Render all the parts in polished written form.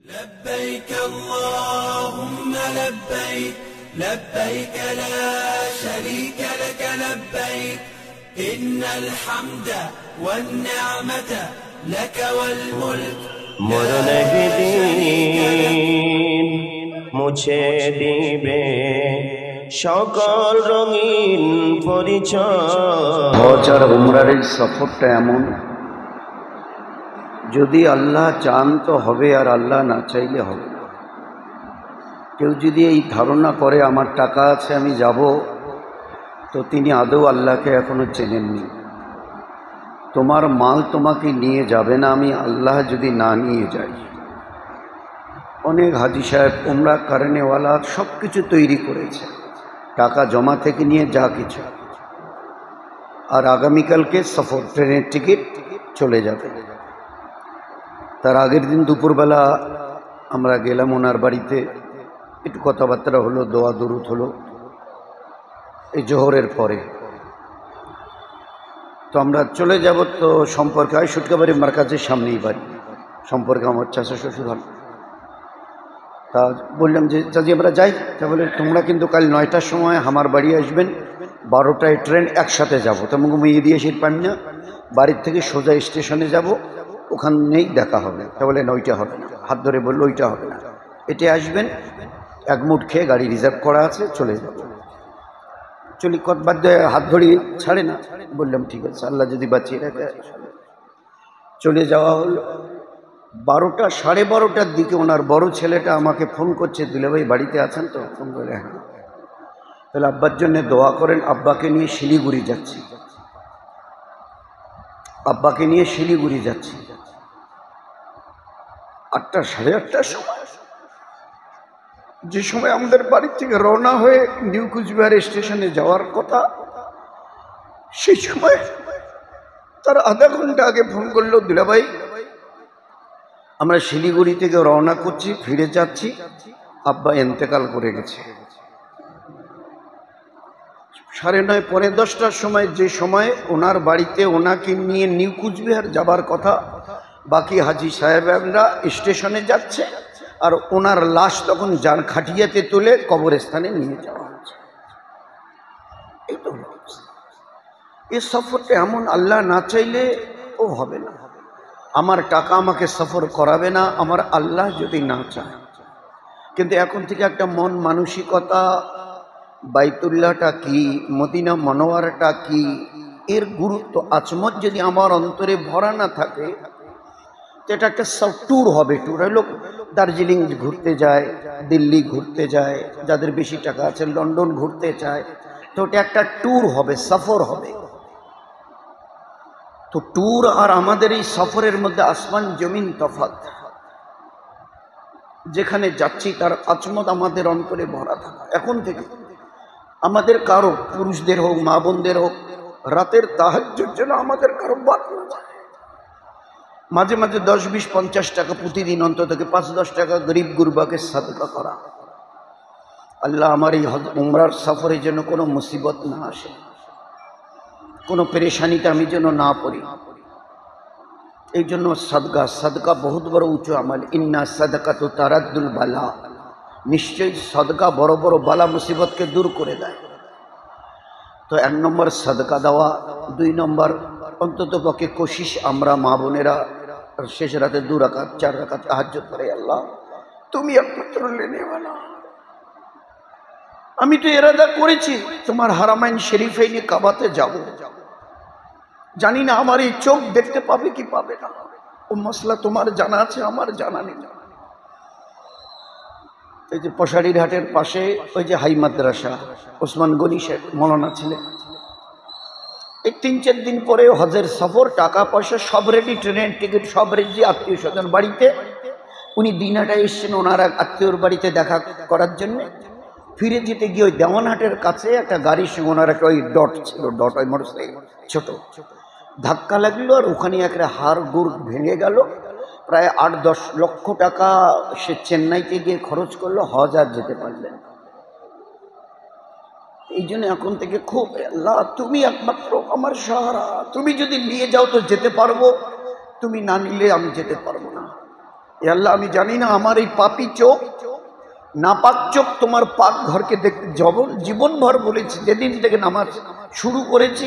لبيك اللهم لبيك لبيك لا شريك لك لبيك إن الحمد والنعمة لك والملك মরণ একদিন মুছে দিবে সকল রঙিন পরিচয়। হজ আর উমরার এই সফরটা এমন, যদি আল্লাহ চান তো হবে, আর আল্লাহ না চাইলে হবে না। কেউ যদি এই ধারণা করে আমার টাকা আছে আমি যাব, তো তিনি আদৌ আল্লাহকে এখনো চেনেননি। তোমার মাল তোমাকে নিয়ে যাবে না আমি আল্লাহ যদি না নিয়ে যাই। অনেক হাজি সাহেব উমরা কারণেওয়ালা সব কিছু তৈরি করেছে, টাকা জমা থেকে নিয়ে যা কিছু, আর আগামীকালকে সফর, ট্রেনের টিকিট, চলে যাবে। তার আগের দিন দুপুরবেলা আমরা গেলাম ওনার বাড়িতে, একটু কথাবার্তা হলো, দোয়া দরুদ হলো এই জোহরের পরে। তো আমরা চলে যাব, তো সম্পর্কে হয় সুটকাবাড়ি মার্কাজের সামনেই বাড়ি, সম্পর্কে আমার চাচা শ্বশুর হল। তা বললাম যে চাচি আমরা যাই। তা বলে তোমরা কিন্তু কাল 9টার সময় আমার বাড়ি আসবেন, 12টায় ট্রেন, একসাথে যাবো। তোমাকে মেয়ে দিয়ে এসে পান না, বাড়ির থেকে সোজা স্টেশনে যাব, ওখানেই দেখা হবে। তা বলে 9টা হবে না, হাত ধরে বললো ওইটা হবে না, এটা আসবেন, এক মুঠ খেয়ে গাড়ি রিজার্ভ করা আছে, চলে যাব। চলি কত বাধ্য হাত ধরি, ছাড়ে না। বললাম ঠিক আছে, আল্লাহ যদি বাঁচিয়ে রাখে। চলে যাওয়া হলো। 12টা, 12:30টার দিকে ওনার বড় ছেলেটা আমাকে ফোন করছে, দুলে ভাই বাড়িতে আছেন তো? ফোন করে হ্যাঁ। তাহলে আব্বার জন্য দোয়া করেন, আব্বাকে নিয়ে শিলিগুড়ি যাচ্ছি, আব্বাকে নিয়ে শিলিগুড়ি যাচ্ছি। 8টা, 8:30টার সময়, যে সময় আমাদের বাড়ির থেকে রওনা হয়ে নিউ কুচবিহার স্টেশনে যাওয়ার কথা, সেই সময় তার আধা ঘন্টা আগে ফোন করলো, দুলাভাই আমরা শিলিগুড়ি থেকে রওনা করছি, ফিরে যাচ্ছি, আব্বা ইন্তেকাল করে গেছে। 9:30, 10:15টার সময়, যে সময় ওনার বাড়িতে ওনাকে নিয়ে নিউ কুচবিহার যাবার কথা, বাকি হাজি সাহেবরা স্টেশনে যাচ্ছে, আর ওনার লাশ তখন যান খাটিয়াতে তুলে কবরস্থানে নিয়ে যাওয়া হচ্ছে। এই তো এই সফরটা এমন, আল্লাহ না চাইলে ও হবে না। আমার টাকা আমাকে সফর করাবে না, আমার আল্লাহ যদি না চায়। কিন্তু এখন থেকে একটা মন মানসিকতা, বাইতুল্লাহটা কি, মদিনা মনোয়ারাটা কি, এর গুরুত্ব, আজমত যদি আমার অন্তরে ভরা না থাকে, তো এটা একটা ট্যুর হবে। ট্যুর হলো দার্জিলিং ঘুরতে যায়, দিল্লি ঘুরতে যায়, যাদের বেশি টাকা আছে লন্ডন ঘুরতে চায়, তো ওটা একটা ট্যুর হবে, সফর হবে। তো ট্যুর আর আমাদের এই সফরের মধ্যে আসমান জমিন তফাৎ। যেখানে যাচ্ছি তার আজমত আমাদের অন্তরে ভরা থাকা। এখন থেকে আমাদের কারো, পুরুষদের হোক, মা বোনদের হোক, রাতের তাহাজ্জুদ যেন আমাদের কারো বাদ না যায়। মাঝে মাঝে 10, 20, 50 টাকা প্রতিদিন অন্তত 5-10 টাকা গরিব গুরবাকে সাদকা করা। আল্লাহ আমার এই উমরার সফরে যেন কোনো মুসিবত না আসে, কোনো পেরেশানিতে আমি যেন না পড়ি। এই জন্য সাদকা, সাদকা বহুত বড় উঁচু আমল। ইন্না সাদকাতু তারাদ্দুল বালা, নিশ্চয়ই সাদকা বড় বড় বালা মুসিবতকে দূর করে দেয়। তো 1 নম্বর সাদকা দেওয়া, 2 নম্বর অন্তত পক্ষে কোশিশ আমরা মা বোনেরা শেষ রাতে 2 রাকাত 4 রাকাত তাহাজ্জুদ করে, আল্লাহ তুমি একমাত্র লেনেওয়ালা। আমি তো ইরাদা করেছি তোমার হারামাইন শরীফাইনে কাবাতে যাব, জানি না আমার এই চোখ দেখতে পাবে কি পাবে না, ও মশলা তোমার জানা আছে, আমার জানা নেই। এই যে পশারির হাটের পাশে ওই যে হাই মাদ্রাসা, ওসমান গনি শেখ মৌলানা ছিলেন। এই 3-4 দিন পরে হজের সফর, টাকা পয়সা সব রেডি, ট্রেনের টিকিট সব রেডি, আত্মীয় স্বজন বাড়িতে। উনি দিনাটায় এসছেন ওনার আত্মীয়র বাড়িতে দেখা করার জন্য। ফিরে যেতে গিয়ে ওই দেওয়ানহাটের কাছে একটা গাড়ির সঙ্গে ওনার একটা ওই ডট ছিল, ডট ওই মোটরসাইকেল ছোট, ধাক্কা লাগলো, আর ওখানে একটা হাড় গুড় ভেঙে গেল। প্রায় 8-10 লক্ষ টাকা সে চেন্নাইতে গিয়ে খরচ করলো, হজ আর যেতে পারলেন। এই জন্য এখন থেকে খুব, আল্লাহ তুমি একমাত্র আমার সাহারা, তুমি যদি নিয়ে যাও তো যেতে পারবো, তুমি না নিলে আমি যেতে পারবো না। এ আল্লাহ, আমি জানি না আমার এই পাপী চোখ, নাপাক চোখ তোমার পাক ঘরকে দেখতে জীবনভর বলেছি। যেদিন থেকে নামাজ শুরু করেছি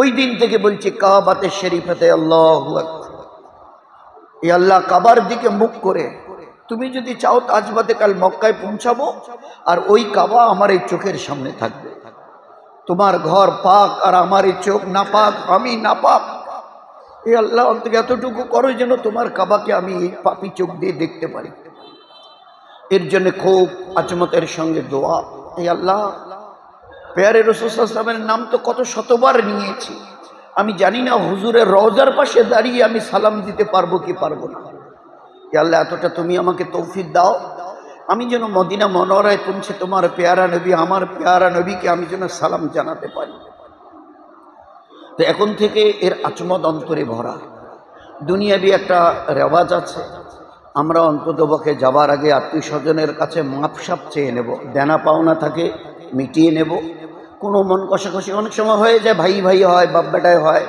ওই দিন থেকে বলছি কাবাতে শরীফাতে আল্লাহু আকবার। এ আল্লাহ, কাবার দিকে মুখ করে তুমি যদি চাও তো আজ বাদে কাল মক্কায় পৌঁছাবো, আর ওই কাবা আমার এই চোখের সামনে থাকবে। তোমার ঘর পাক আর আমার এই চোখ নাপাক, আমি নাপাক। এ আল্লাহ, অন্তত এতটুকু করো যেন তোমার কাবাকে আমি এই পাপী চোখ দিয়ে দেখতে পারি। এর জন্য খুব আজমতের সঙ্গে দোয়া। এই আল্লাহ, পেয়ারে রাসূল সাল্লাল্লাহু আলাইহি ওয়াসাল্লামের নাম তো কত শতবার নিয়েছি, আমি জানি না হুজুরের রওজার পাশে দাঁড়িয়ে আমি সালাম দিতে পারবো কি পারবো না। এ আল্লাহ, এতটা তুমি আমাকে তৌফিক দাও, আমি যেন মদিনা মনোহরায় পৌঁছে তোমার পেয়ারা নবী, আমার পেয়ারা নবীকে আমি যেন সালাম জানাতে পারি। তো এখন থেকে এর আচমত অন্তরে ভরা। দুনিয়াবি একটা রেওয়াজ আছে, আমরা অন্ততপক্ষে যাবার আগে আত্মীয় স্বজনের কাছে মাপসাপ চেয়ে নেব, দেনা পাওনা থাকে মিটিয়ে নেব। কোনো মন কষাকষি অনেক সময় হয়ে যায়, ভাই ভাই হয়, বাপ বেটায় হয়,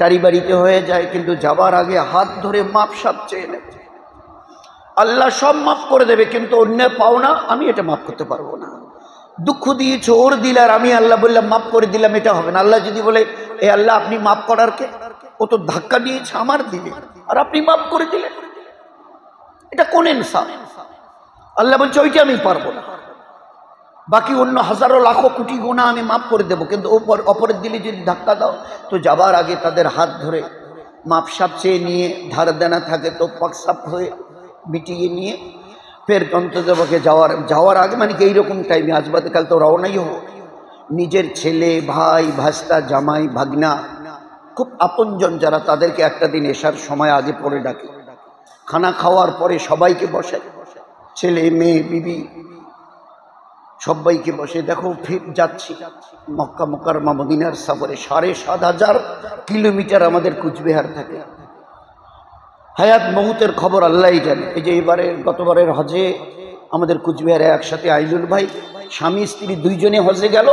টারি বাড়িতে হয়ে যায়, কিন্তু যাবার আগে হাত ধরে মাপসাপ চেয়ে নেব। আল্লাহ সব মাফ করে দেবে, কিন্তু অন্য পাওনা আমি এটা মাফ করতে পারবো না। দুঃখ দিয়েছো ওর দিলে আর আমি আল্লাহ বললাম মাফ করে দিলাম, এটা হবে না। আল্লাহ যদি বলে এ আল্লাহ আপনি মাফ করার কে, ও তো ধাক্কা দিয়েছে আমার দিলে আর আপনি মাফ করে দিলেন, এটা কোন ইনসাফ? আল্লাহ বলছে ওইটা আমি পারবো না, বাকি অন্য হাজারো লাখো কোটি গুনাহ আমি মাফ করে দেবো, কিন্তু অপরের দিলে যদি ধাক্কা দাও তো যাবার আগে তাদের হাত ধরে মাপসাপ চেয়ে নিয়ে, ধার দেনা থাকে তো পাকসাপ হয়ে মিটিয়ে নিয়ে ফের গন্তব্যকে যাওয়ার আগে, মানে কি এইরকম টাইমে আজ বাদে কাল তো রওনাই হবো, নিজের ছেলে ভাই ভাস্তা জামাই ভাগনা খুব আপনজন যারা, তাদেরকে একটা দিন এসার সময় আগে পরে ডাকে, খানা খাওয়ার পরে সবাইকে বসে, ছেলে মেয়ে বিবি সবাইকে বসে, দেখো ফির যাচ্ছি মক্কা মুকাররমা মদিনার সফরে, ৭,৫০০ কিলোমিটার আমাদের কুচবিহার থাকে। হায়াত মৌতের খবর আল্লাহই জানে। এই যে গতবারের হজে আমাদের কুচবিহারে একসাথে আইনুল ভাই স্বামী স্ত্রী দুইজনে হজে গেল,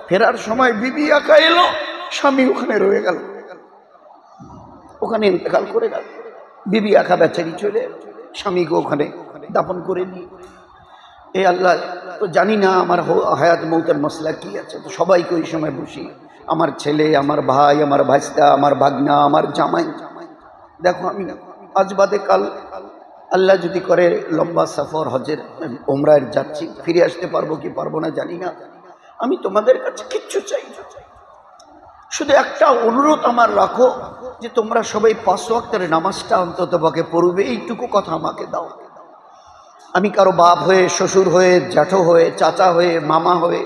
ফেরার সময় বিবি একা এলো, স্বামী ওখানে রয়ে গেল, ওখানে ইন্তেকাল করে গেল। বিবি একা বেচারি চলে, স্বামীকে ওখানে দাফন করে নিয়ে। এই আল্লাহ, তো জানি না আমার হায়াত মৌতের মশলা কি আছে। তো সবাইকে ওই সময় বসি, আমার ছেলে, আমার ভাই, আমার ভাস্তা, আমার ভাগনা, আমার জামাই, দেখো আমি আজ বাদে কাল আল্লাহ যদি করে লম্বা সফর হজের উমরায় যাচ্ছি, ফিরে আসতে পারবো কি পারবো না জানি না। আমি তোমাদের কাছে কিচ্ছু চাই না, শুধু একটা অনুরোধ আমার রাখো যে তোমরা সবাই ৫ ওয়াক্তের নামাজটা অন্ততপক্ষে পড়বে, এইটুকু কথা আমাকে দাও। আমি কারো বাপ হয়ে, শ্বশুর হয়ে, জ্যাঠো হয়ে, চাচা হয়ে, মামা হয়ে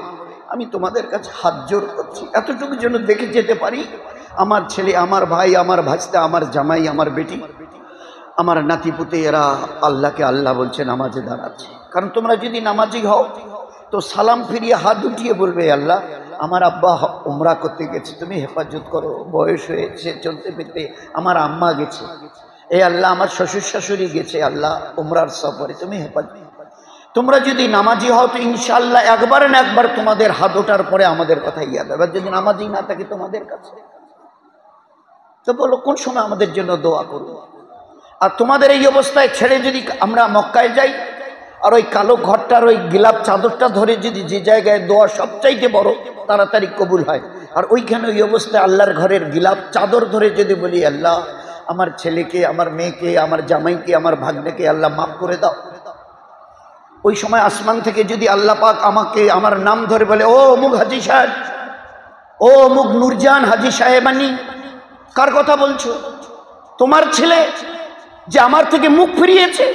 আমি তোমাদের কাছে হাত জোর করছি, এতটুকু যেন দেখে যেতে পারি আমার ছেলে, আমার ভাই, আমার ভাস্তা, আমার জামাই, আমার বেটি, আমার নাতিপুতে, এরা আল্লাহকে আল্লাহ বলছে, নামাজে দাঁড়াচ্ছে। কারণ তোমরা যদি নামাজি হও তো সালাম ফিরিয়ে হাত উঠিয়ে বলবে আল্লাহ আমার আব্বা উমরা করতে গেছে, তুমি হেফাজত করো, বয়স হয়েছে চলতে ফিরতে, আমার আম্মা গেছে, এ আল্লাহ আমার শ্বশুর শাশুড়ি গেছে আল্লাহ উমরার সফরে, তুমি হেফাজত। তোমরা যদি নামাজি হও তো ইনশাআল্লাহ একবার না একবার তোমাদের হাত ওঠার পরে আমাদের কথা ইয়াদ হবে। যদি নামাজি না থাকে তোমাদের কাছে তো বলো কোন সময় আমাদের জন্য দোয়া করবো। আর তোমাদের এই অবস্থায় ছেড়ে যদি আমরা মক্কায় যাই আর ওই কালো ঘরটার ওই গিলাপ চাদরটা ধরে যদি যে জায়গায় দোয়া সবচাইতে বড় তাড়াতাড়ি কবুল হয়, আর ওইখানে ওই অবস্থায় আল্লাহর ঘরের গিলাপ চাদর ধরে যদি বলি আল্লাহ আমার ছেলেকে, আমার মেয়েকে, আমার জামাইকে, আমার ভাগ্নেকে আল্লাহ মাফ করে দাও, ওই সময় আসমান থেকে যদি আল্লাহ পাক আমাকে আমার নাম ধরে বলে ও অমুক হাজি সাহেব, ও অমুক নূরজান হাজি সাহেবানি, কার কথা বলছো? তোমার ছেলে যে আমার থেকে মুখ ফিরিয়েছে,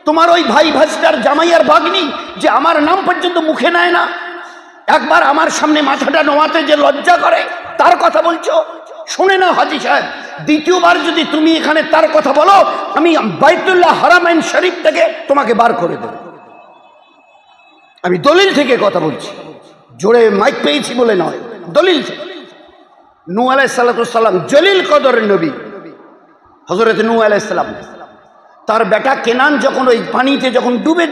তোমার ওই ভাই ভাস্তার জামাই আর ভাগ্নি যে আমার নাম পর্যন্ত মুখে নেয় না, একবার আমার সামনে মাথাটা নোয়াতে যে লজ্জা করে, তার কথা বলছো? শুনে না হাজি সাহেব, দ্বিতীয়বার যদি তুমি এখানে তার কথা বলো আমি বাইতুল্লাহ হারামাইন শরীফ থেকে তোমাকে বার করে দেব। আমি দলিল থেকে কথা বলছি, জোরে মাইক পেয়েছি বলে নয়, দলিল থেকে। নূহ আলাইহিস সালাম জলিল কদরের নবী, হযরত নূহ আলাইহিস সালাম, তার বেটা কেনান যখন ওই পানিতে যখন ডুবে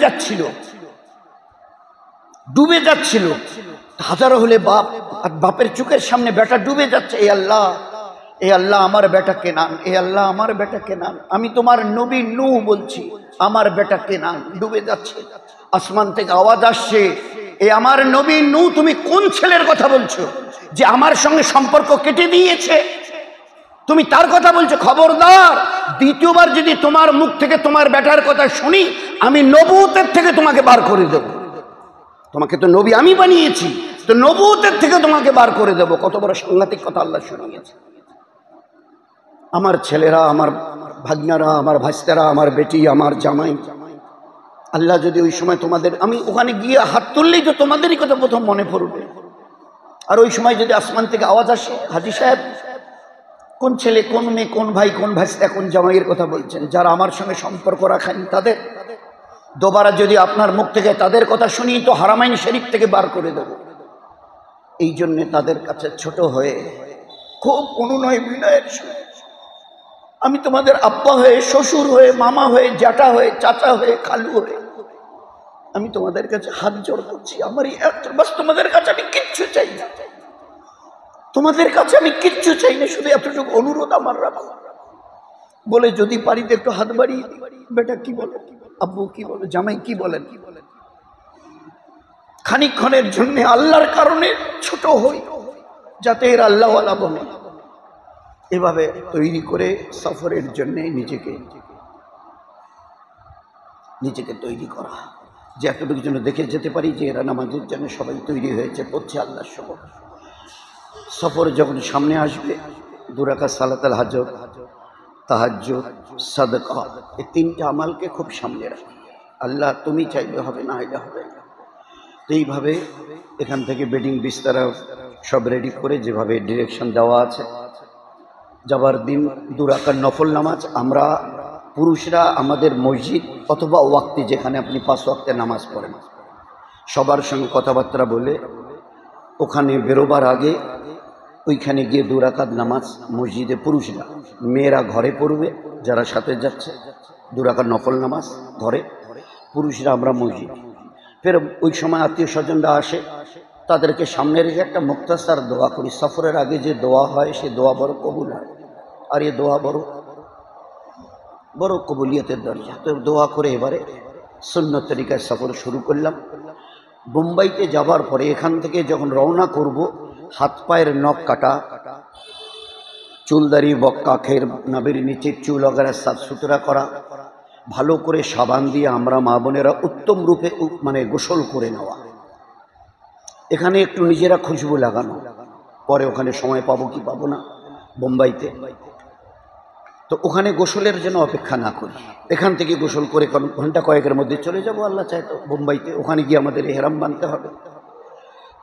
যাচ্ছিল, হাজারো হলে বাপ, আর বাপের চোখের সামনে বেটা ডুবে যাচ্ছে, এ আল্লাহ আমার বেটা কেনান, এ আল্লাহ আমার বেটা কেনান, আমি তোমার নবী নূহ বলছি, আমার বেটাকে না ডুবে যাচ্ছে। আসমান থেকে আওয়াজ আসছে, এ আমার নবী নূহ, তুমি কোন ছেলের কথা বলছো যে আমার সঙ্গে সম্পর্ক কেটে দিয়েছে? তুমি তার কথা বলছো? খবরদার, দ্বিতীয়বার যদি তোমার মুখ থেকে তোমার বেটার কথা শুনি, আমি নবুয়তের থেকে তোমাকে বার করে দেব। তোমাকে তো নবী আমি বানিয়েছি, তো নবুয়তের থেকে তোমাকে বার করে দেব। কত বড় সাংঘাতিক কথা আল্লাহ শুনিয়েছে। আমার ছেলেরা, আমার ভাগ্নারা, আমার ভাস্তারা, আমার বেটি, আমার জামাই, আল্লাহ যদি ওই সময় তোমাদের, আমি ওখানে গিয়ে হাত তুললেই তো তোমাদেরই কথা প্রথম মনে পড়বে। আর ওই সময় যদি আসমান থেকে আওয়াজ আসে, হাজী সাহেব কোন ছেলে, কোন মেয়ে, কোন ভাই, কোন ভাস্তা, কোন জামাইয়ের কথা বলছেন? যারা আমার সঙ্গে সম্পর্ক রাখেন তাদের। দোবারা যদি আপনার মুখ থেকে তাদের কথা শুনি তো হারামাইন শরীফ থেকে বার করে দেব। এই জন্যে তাদের কাছে ছোট হয়ে, খুব অনুনয় বিনয়ের সঙ্গে, আমি তোমাদের আব্বা হয়ে, শ্বশুর হয়ে, মামা হয়ে, জ্যাঠা হয়ে, চাচা হয়ে, খালু হয়ে আমি তোমাদের কাছে হাত জোড় করছি। আমার বাস তোমাদের কাছে আমি কিচ্ছু চাই না, তোমাদের কাছে আমি কিচ্ছু চাই না, শুধু এতটুকু অনুরোধ আমার রাখো। বলে যদি পারি তো একটু হাত বাড়িয়ে দিই। বেটা কি বলে, আব্বু কি বলে, জামাই কি বলেন, খানিকক্ষণের জন্য আল্লাহর কারণে ছোট হই, যাতে এর আল্লাহওয়ালা বনে। এভাবে তৈরি করে সফরের জন্য নিজেকে তৈরি করা, যে এতটুকু জন্য দেখে যেতে পারি যে এরা নামাজের জন্য সবাই তৈরি হয়েছে, পড়ছে আল্লাহর সফর। সফর যখন সামনে আসবে, 2 রাকাত সালাতুল হাজত, তাহাজ্জুদ, সাদকা, এই 3টা আমালকে খুব সামনে রাখি। আল্লাহ তুমি চাইলে হবে, না হলে হবে না। তো এইভাবে এখান থেকে বেডিং বিস্তারা সব রেডি করে যেভাবে ডিরেকশন দেওয়া আছে, যাবার দিন 2 রাকাত নফল নামাজ আমরা পুরুষরা আমাদের মসজিদ অথবা ওয়াক্তে, যেখানে আপনি 5 ওয়াক্তে নামাজ পড়েন, সবার সঙ্গে কথাবার্তা বলে ওখানে বেরোবার আগে ওইখানে গিয়ে 2 রাকাত নামাজ মসজিদে পুরুষরা, মেয়েরা ঘরে পড়বে, যারা সাথে যাচ্ছে 2 রাকাত নফল নামাজ ঘরে, পুরুষরা আমরা মসজিদ। ফের ওই সময় আত্মীয় স্বজনরা আসে, তাদেরকে সামনে রেখে একটা মুক্তাসার দোয়া করি। সফরের আগে যে দোয়া হয় সে দোয়া বড় কবুল হয়, আর এ দোয়া বড় কবুলিয়তের দরজা। তো দোয়া করে এবারে সুন্নত তরিকায় সফর শুরু করলাম। বোম্বাইতে যাবার পরে এখান থেকে যখন রওনা করব, হাত পায়ের নখ কাটা, চুলদারি, বক্কা, খের, নাভির নিচে চুল वगैरह সাফ সুতরা করা, ভালো করে সাবান দিয়ে আমরা মা বোনেরা উত্তম রূপে মানে গোসল করে নেওয়া। এখানে একটু নিজেরা খুশবু লাগানো, পরে ওখানে সময় পাবো কি পাবো না বোম্বাইতে, তো ওখানে গোসলের জন্য অপেক্ষা না করি, এখান থেকে গোসল করে ঘন্টা কয়েকের মধ্যে চলে যাব আল্লাহ চায় তো বোম্বাইতে। ওখানে গিয়ে আমাদের ইহরাম বাঁধতে হবে।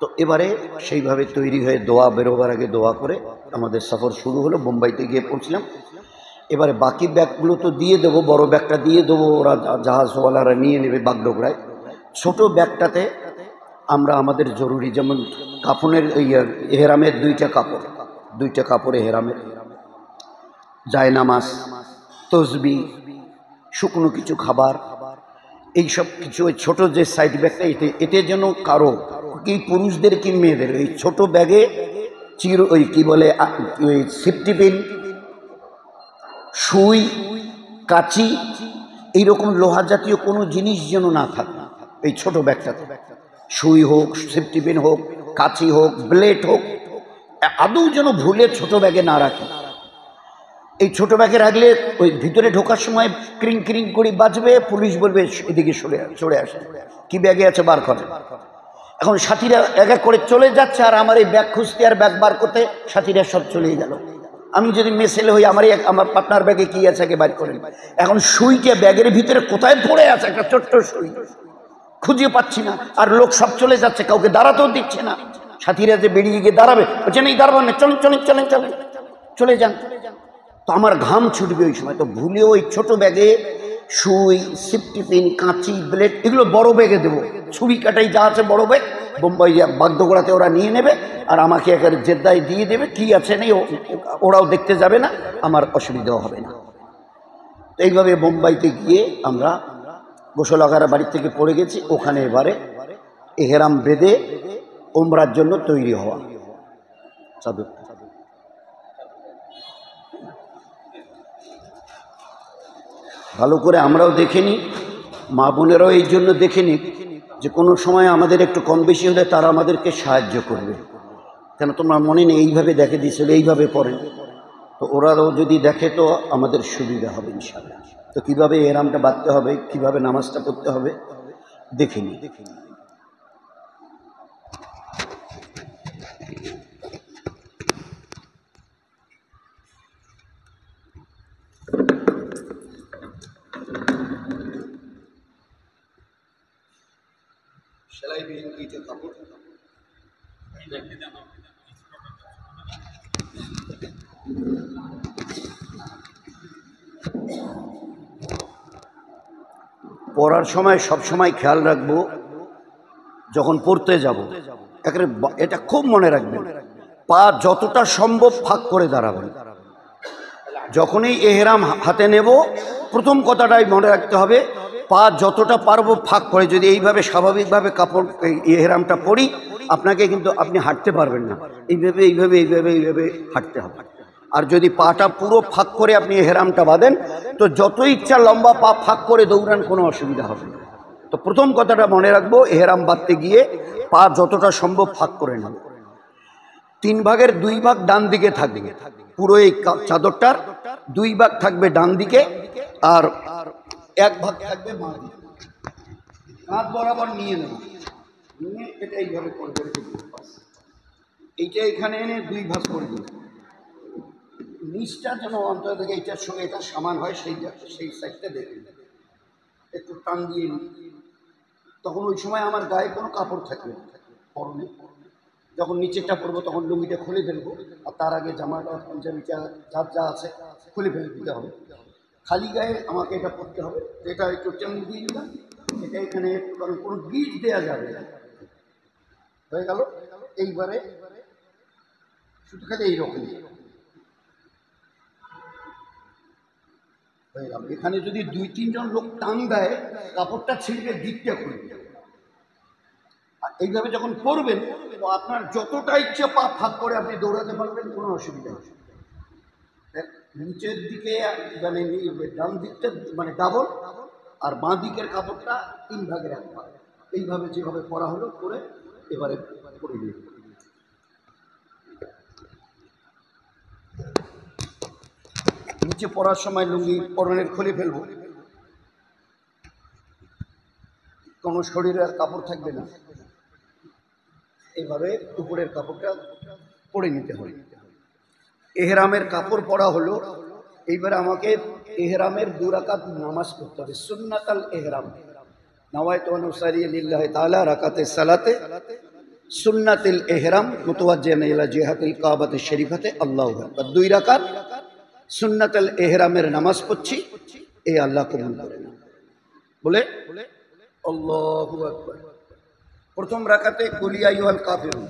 তো এবারে সেইভাবে তৈরি হয়ে দোয়া বেরোবার আগে দোয়া করে আমাদের সফর শুরু হলো। বোম্বাইতে গিয়ে পৌঁছলাম। এবারে বাকি ব্যাগগুলো তো দিয়ে দেবো, বড় ব্যাগটা দিয়ে দেবো, ওরা জাহাজওয়ালারা নিয়ে নেবে বাগডোগরায়। ছোট ব্যাগটাতে আমরা আমাদের জরুরি, যেমন কাফনের এহরামের 2টা কাপড় এহরামের, জায়নামাজ, তসবি, শুকনো কিছু খাবার, এইসব কিছু ওই ছোট যে সাইড ব্যাগটা, এতে যেন কারো কি পুরুষদের কি মেয়েদের ওই ছোট ব্যাগে ওই কি বলে ওই সেফটি পিন, সুই, কাঁচি, এইরকম লোহা জাতীয় কোনো জিনিস যেন না থাকে এই ছোট ব্যাগটাতে। সুই হোক, সেফটি পিন হোক, কাঁচি হোক, ব্লেড হোক, আদৌ যেন ভুলে ছোট ব্যাগে না রাখি। এই ছোট ব্যাগে রাখলে ওই ভিতরে ঢোকার সময় ক্রিং ক্রিং করে বাজবে, পুলিশ বলবে এদিকে সরে আসে, কি ব্যাগে আছে বার করে। এখন সাথীরা এক এক করে চলে যাচ্ছে, আর আমার এই ব্যাগ খুঁজতে আর ব্যাগ বার করতে সাথীরা সব চলে গেল। আমি যদি মেসেলে হই, আমার পার্টনার ব্যাগে কি আছে আগে বার করেন। এখন সুইটা ব্যাগের ভিতরে কোথায় পড়ে আছে, একটা ছোট্ট সুই, খুঁজে পাচ্ছি না। আর লোক সব চলে যাচ্ছে, কাউকে দাঁড়াতেও দিচ্ছে না। সাথীরা যে বেরিয়ে গিয়ে দাঁড়াবে, বলছে না এই দাঁড়াবেন না, চলেন চলে যান। তো আমার ঘাম ছুটবে ওই সময়। তো ভুলেও ওই ছোট ব্যাগে সুই, সেফটি পিন, কাঁচি, ব্লেড এগুলো বড় ব্যাগে দেবো। ছুরি কাটাই যা আছে বড় ব্যাগ, বোম্বাই বাগডোগরাতে ওরা নিয়ে নেবে, আর আমাকে একেবারে জেদ্দায় দিয়ে দেবে, কি আছে নেই ওরাও দেখতে যাবে না, আমার অসুবিধাও হবে না। তো এইভাবে বোম্বাইতে গিয়ে আমরা গোসল আগারা বাড়ি থেকে পড়ে গেছি। ওখানে এবারে এহরাম বেঁধে ওমরার জন্য তৈরি হওয়া। চাদর ভালো করে আমরাও দেখে নিই, মা বোনেরাও এই জন্য দেখে নিক যে কোনো সময় আমাদের একটু কম বেশি হলে তারা আমাদেরকে সাহায্য করবে। কেন তোমরা মনে নেই এইভাবে দেখে দিয়েছিল, এইভাবে পড়েন, তো ওরাও যদি দেখে তো আমাদের সুবিধা হবে ইনশাআল্লাহ। তো কীভাবে এহরামটা বাঁধতে হবে, কীভাবে নামাজটা পড়তে হবে দেখে নিই। সেলাই বিহীন কাপড় পড়ার সময় সব সময় খেয়াল রাখবো, যখন পড়তে যাব একেবারে এটা খুব মনে রাখবেন, পা যতটা সম্ভব ফাঁক করে দাঁড়াবেন। যখনই এহরাম হাতে নেব প্রথম কথাটাই মনে রাখতে হবে, পা যতটা পারবো ফাঁক করে। যদি এইভাবে স্বাভাবিকভাবে কাপড় এহরামটা পরি, আপনাকে কিন্তু আপনি হাঁটতে পারবেন না, এইভাবে এইভাবে এইভাবে এইভাবে হাঁটতে হবে। আর যদি পাটা পুরো ফাঁক করে আপনি এহরামটা বাঁধেন, তো যত ইচ্ছা লম্বা পা ফাঁক করে দৌড়ান, কোনো অসুবিধা হবে না। তো প্রথম কথাটা মনে রাখবো, এহরাম বাঁধতে গিয়ে পা যতটা সম্ভব ফাঁক করে নেব। 3 ভাগের 2 ভাগ ডান দিকে থাকবে, পুরো এই চাদরটার 2 ভাগ থাকবে ডান দিকে, আর 1 ভাগ থাকবে বাঁ দিকে। কাঁধ বরাবর নিয়ে নেব, নিয়ে এটা এইভাবে করবে, এইটা এখানে এনে 2 ভাগ করে দেবে। নিচটা যেন অন্তর থেকে এইটার সঙ্গে এটা সমান হয়, সেই সাইডটা দেখে একটু টান দিয়ে নিই। তখন ওই সময় আমার গায়ে কোনো কাপড় থাকবে না, পরনে। যখন নিচেরটা পরবো তখন লুঙ্গিটা খুলে ফেলবো, আর তার আগে জামাটা পাঞ্জাবিটা যার যা আছে খুলে ফেলে দিতে হবে। খালি গায়ে আমাকে এটা পরতে হবে। এটা একটু টেন দিয়ে দিলাম, এটা এখানে কারণ কোনো গিট দেওয়া যাবে না, হয়ে গেল। এইবারে শুধু খালি এইরকম হয়ে গেল। এখানে যদি 2-3 জন লোক টান দেয়, কাপড়টা ছিঁড়বে, দিকটা খুলবে। আর এইভাবে যখন করবেন, তো আপনার যতটা ইচ্ছে পা ফাঁক করে আপনি দৌড়াতে পারবেন, কোনো অসুবিধা নেই। নিচের দিকে মানে ডান দিকটা মানে ডাবল, আর বাঁ দিকের কাপড়টা 3 ভাগের 1 ভাগ। এইভাবে যেভাবে করা হলো করে এবারে করে দিন। নিচে পড়ার সময় লুঙ্গি পরনের খুলে ফেলবো, কোনো শরীরে আর কাপড় থাকবে না। এইভাবে উপরের কাপড়টা পরে নিতে হবে। এহরামের কাপড় পরা হলো, এইবারে আমাকে এহরামের 2 রাকাত নামাজ পড়তে হবে, সুন্নাতাল এহরাম। নাওয়াইতু আন উসাল্লি লিল্লাহি তাআলা রাকাতে সালাতে সুন্নাতুল ইহরাম মুতাওয়াজ্জিহান ইলা জিহাতিল কাবাতিশ শরীফাতে আল্লাহু আকবার। 2 রাকাত সুন্নাতুল ইহরামের নামাজ পড়ছি, এই আল্লাহ কবুল করেন বলে আল্লাহু আকবার। প্রথম রাকাতে কুল ইয়া আইয়ুহাল কাফিরুন,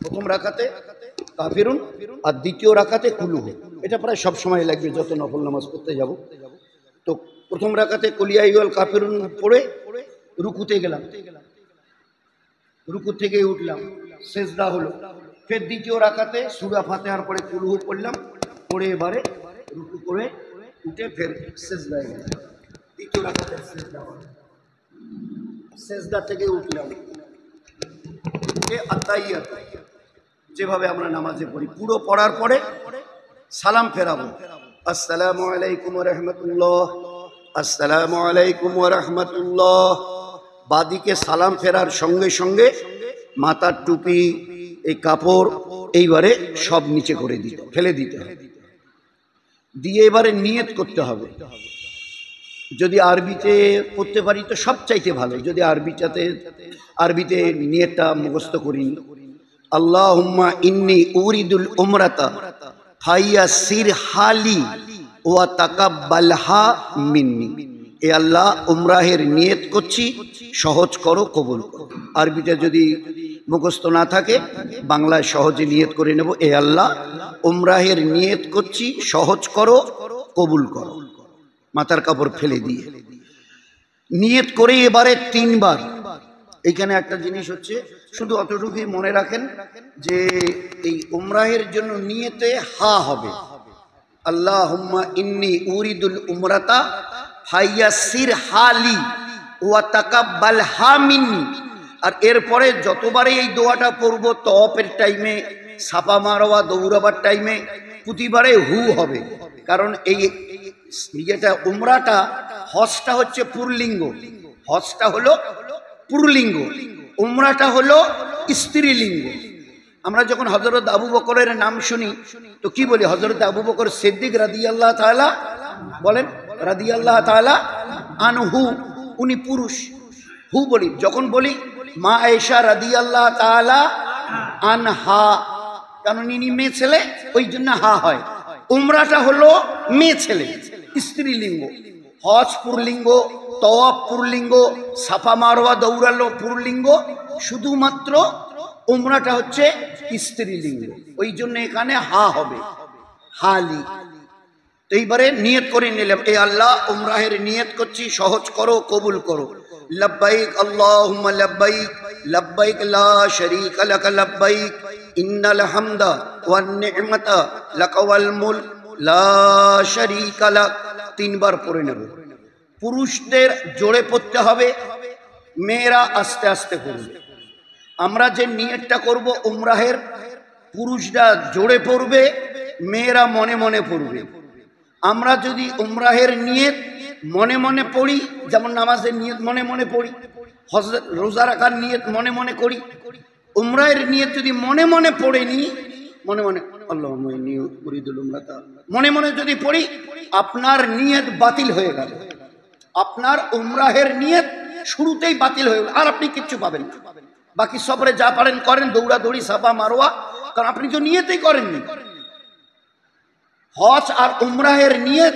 প্রথম রাকাতে কাফিরুন, আর দ্বিতীয় রাকাতে কুলু। এটা প্রায় সব সময় লাগবে যত নফল নামাজ পড়তে যাব। তো প্রথম রাকাতে কুল ইয়া আইয়ুহাল কাফিরুন পড়ে রুকুতে গেলাম, রুকু থেকে উঠলাম, সেজদা হলো। ফের দ্বিতীয় রাকাতে সূরা ফাতিহার পরে কুলু পড়লাম, পড়ে এবারে রুকু করে উঠে ফের সেজদায় গেলাম। দ্বিতীয় রাকাতে সেজদা হলো, সেজদা থেকে উঠলাম, আত্তাহিয়াত যেভাবে আমরা নামাজে পড়ি, পুরো পড়ার পরে সালাম ফেরাবো, আসসালামু আলাইকুম ওয়া রাহমাতুল্লাহ, আসসালামু আলাইকুম ওয়া রাহমাতুল্লাহ। বাদিকে সালাম ফেরার সঙ্গে সঙ্গে মাথার টুপি, এই কাপড় এইবারে সব নিচে করে দিতে, ফেলে দিতে হবে। দিয়ে এবারে নিয়ত করতে হবে। যদি আরবিতে পড়তে পারি তো সবচাইতে ভালো, যদি আরবিতে নিয়তটা মুখস্থ করি, আল্লাহুম্মা ইন্নী উরিদুল উমরাতা ফাইয়াসির হালি ওয়া তাকাব্বালহা মিন্নি। এ আল্লাহ, উমরাহের নিয়ত করছি, সহজ করো, কবুল করো। আরবিটা যদি মুখস্থ না থাকে বাংলায় সহজে নিয়ত করে নেব, এ আল্লাহ, উমরাহের নিয়ত করছি, সহজ করো, কবুল করো। মাথার কাপড় ফেলে দিয়ে নিয়ত করে এবারে 3 বার। এইখানে একটা জিনিস হচ্ছে, শুধু অতটুকুই মনে রাখেন যে এই উমরাহের জন্য নিয়তে হা হবে, আল্লাহুম্মা ইন্নী উরিদুল উমরাতা ফায়াসসির হালি ওয়া তাকাব্বালহা মিন্নি। আর এরপরে যতবারে এই দোয়াটা পড়বো তওয়াফের টাইমে, সাফা মারওয়া দৌড়াবার টাইমে, প্রতিবারে হু হবে। কারণ এই যেটা উমরাটা, হজটা হচ্ছে পুরলিঙ্গ, হজটা হলো পুরলিঙ্গ, উমরাটা হলো স্ত্রীলিঙ্গ। আমরা যখন হযরত আবু বকরের নাম শুনি তো কি বলি? হযরত আবু বকর সিদ্দিক রাদিয়াল্লাহু তাআলা, বলেন রাদিয়াল্লাহু তাআলা আনহু, উনি পুরুষ, হু বলি। যখন বলি মা আয়েশা রাদিয়াল্লাহু তাআলা আনহা, কারণ ইনি মেয়ে ছেলে, ওই জন্য হা হয়। উমরাটা হলো মেয়ে ছেলে, স্ত্রীলিঙ্গ। হজ পুরলিঙ্গ, তওয়াফ পুরলিঙ্গ, সাফা মারওয়া দৌড়ালো পুরলিঙ্গ, শুধুমাত্র উমরাটা হচ্ছে স্ত্রীলিঙ্গ, ওই জন্য এখানে হা হবে, হালি। তো এইবারে নিয়ত করে নিলাম, এ আল্লাহ উমরাহের নিয়ত করছি, সহজ করো, কবুল করো। লব্বাইক আল্লাহুম্মা লব্বাইক, লব্বাইক লা শারীকা লাক লব্বাইক, ইন্নাল হামদা ওয়ান নি'মাতা লাকা ওয়াল মুলক লা শারীকা লাক। তিনবার পড়ে নেব। পুরুষদের জোরে পড়তে হবে, মেয়েরা আস্তে আস্তে পড়বে। আমরা যে নিয়তটা করব উমরাহের, পুরুষরা জোরে পড়বে, মেয়েরা মনে মনে পড়বে। আমরা যদি উমরাহের নিয়ত মনে মনে পড়ি, যেমন নামাজের নিয়ত মনে মনে পড়ি, রোজা রাখার নিয়ত মনে মনে করি, উমরাহের নিয়ত যদি মনে মনে পড়ে নি, মনে মনে আল্লাহুম্মা ইন্নী উরিদুল উমরাতা মনে মনে যদি পড়ি, আপনার নিয়ত বাতিল হয়ে গেল, আপনার উমরাহের নিয়ত শুরুতেই বাতিল হয়ে গেল, আর আপনি কিচ্ছু পাবেন না। বাকি সফরে যা পারেন করেন, দৌড়াদৌড়ি, সাফা মারওয়া, কারণ আপনি তো নিয়তই করেননি। হজ আর উমরাহের নিয়ত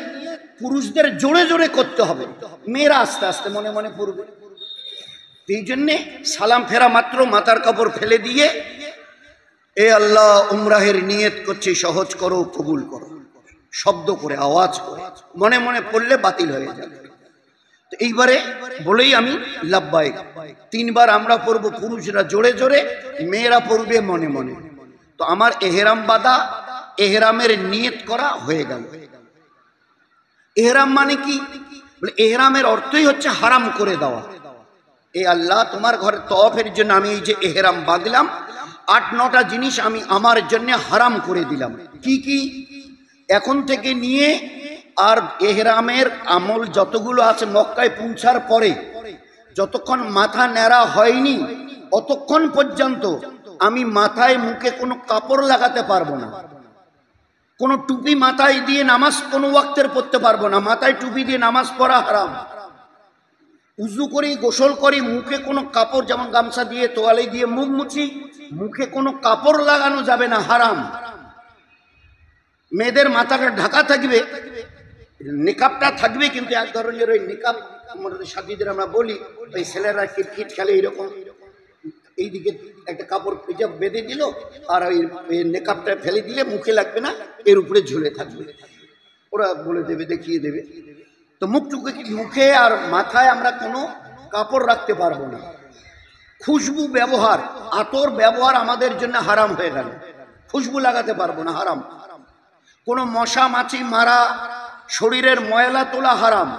পুরুষদের জোরে জোরে করতে হবে, মেয়েরা আস্তে আস্তে মনে মনে পড়বে। এই জন্যে সালাম ফেরা মাত্র মাথার কাপড় ফেলে দিয়ে, এ আল্লাহ উমরাহের নিয়ত করছি, সহজ করো, কবুল করো, শব্দ করে, আওয়াজ করে, মনে মনে পড়লে বাতিল হয়ে যাবে। তো এইবারে বলেই আমি লাব্বাইক, তিনবার আমরা পড়ব, পুরুষরা জোরে জোরে, মেয়েরা পড়বে মনে মনে। তো আমার এহরাম বাঁধা, এহরামের নিয়ত করা হয়ে গেল। এহরাম মানে কি? বলে এহরামের অর্থই হচ্ছে হারাম করে দেওয়া। এ আল্লাহ তোমার ঘরে তওয়াফের জন্য আমি এই যে এহরাম বাঁধলাম, ৮-৯টা জিনিস আমি আমার জন্য হারাম করে দিলাম। কি কি? এখন থেকে নিয়ে আর এহরামের আমল যতগুলো আছে, মক্কায় পৌঁছার পরে যতক্ষণ মাথা ন্যাড়া হয়নি অতক্ষণ পর্যন্ত আমি মাথায় মুখে কোনো কাপড় লাগাতে পারবো না, কোনো টুপি মাথায় দিয়ে নামাজ কোনো ওয়াক্তের পড়তে পারবো না, মাথায় টুপি দিয়ে নামাজ পড়া হারাম। উজু করি, গোসল করি, মুখে কোনো কাপড়, যেমন গামছা দিয়ে তোয়ালে দিয়ে মুখ মুছি, মুখে কোনো কাপড় লাগানো যাবে না, হারাম। মেয়েদের মাথাটা ঢাকা থাকবে, নিকাবটা থাকবে, কিন্তু এক ধরনের ওই নিকাব, আমাদের সাথীদের আমরা বলি, ওই ছেলেরা ক্রিকেট খেলে এইরকম, এইদিকে একটা কাপড় বেঁধে দিল, আর ওই নিকাবটা ফেলে দিলে মুখে লাগবে না, এর উপরে ঝুলে থাকবে, ওরা বলে দেবে, দেখিয়ে দেবে। তো মুখে আর মাথায় আমরা কোনো কাপড় রাখতে পারবো না। খুশবু ব্যবহার, আতর ব্যবহার আমাদের জন্য হারাম হয়ে গেল, খুশবু লাগাতে পারবো না, হারাম। কোনো মশা মাছি মারা, শরীরের ময়লা তোলা হারাম।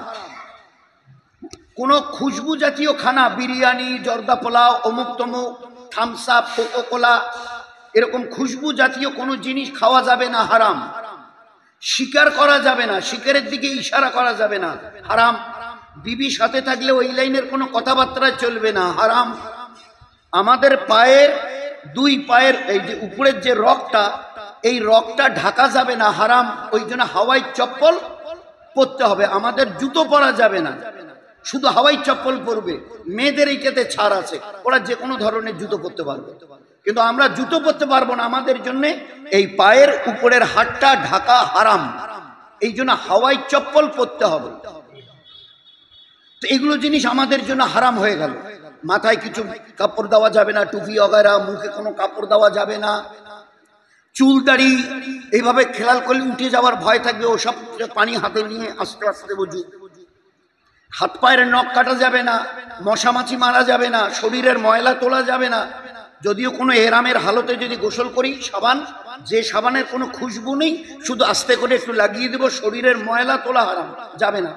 কোনো খুশবু জাতীয় খানা, বিরিয়ানি, জর্দা পোলাও, অমুক তমুক, থামস আপ, কোকো কোলা, এরকম খুশবু জাতীয় কোনো জিনিস খাওয়া যাবে না, হারাম। শিকার করা যাবে না, শিকারের দিকে ইশারা করা যাবে না, হারাম। বিবি সাথে থাকলে ওই লাইনের কোনো কথাবার্তা চলবে না, হারাম। আমাদের পায়ের, দুই পায়ের এই যে উপরের যে রগটা, এই রগটা ঢাকা যাবে না, হারাম। ওই জন্য হাওয়াই চপ্পল পরতে হবে, আমাদের জুতো পরা যাবে না, শুধু হাওয়াই চপ্পল পরবে। মেয়েদের এইটাতে ছাড় আছে, ওরা যে কোনো ধরনের জুতো পরতে পারবে, কিন্তু আমরা জুতো পরতে পারবো না, আমাদের জন্য এই পায়ের উপরের হাড়টা ঢাকা হারাম, এই জন্য হাওয়াই চপ্পল পরতে হবে। তো এগুলো জিনিস আমাদের জন্য হারাম হয়ে গেল। মাথায় কিছু কাপড় দেওয়া যাবে না, টুপি অগারা, মুখে কোনো কাপড় দেওয়া যাবে না, চুল দাড়ি এইভাবে খেলাল করলে উঠে যাওয়ার ভয় থাকবে, ওসব পানি হাতে নিয়ে আস্তে আস্তে বুঝু। হাত পায়ের নখ কাটা যাবে না, মশা মাছি মারা যাবে না, শরীরের ময়লা তোলা যাবে না। যদিও কোনো এহরামের হালতে যদি গোসল করি, সাবান যে সাবানের কোনো খুশবু নেই, শুধু আস্তে করে একটু লাগিয়ে দেবো, শরীরের ময়লা তোলা হারাম, যাবে না।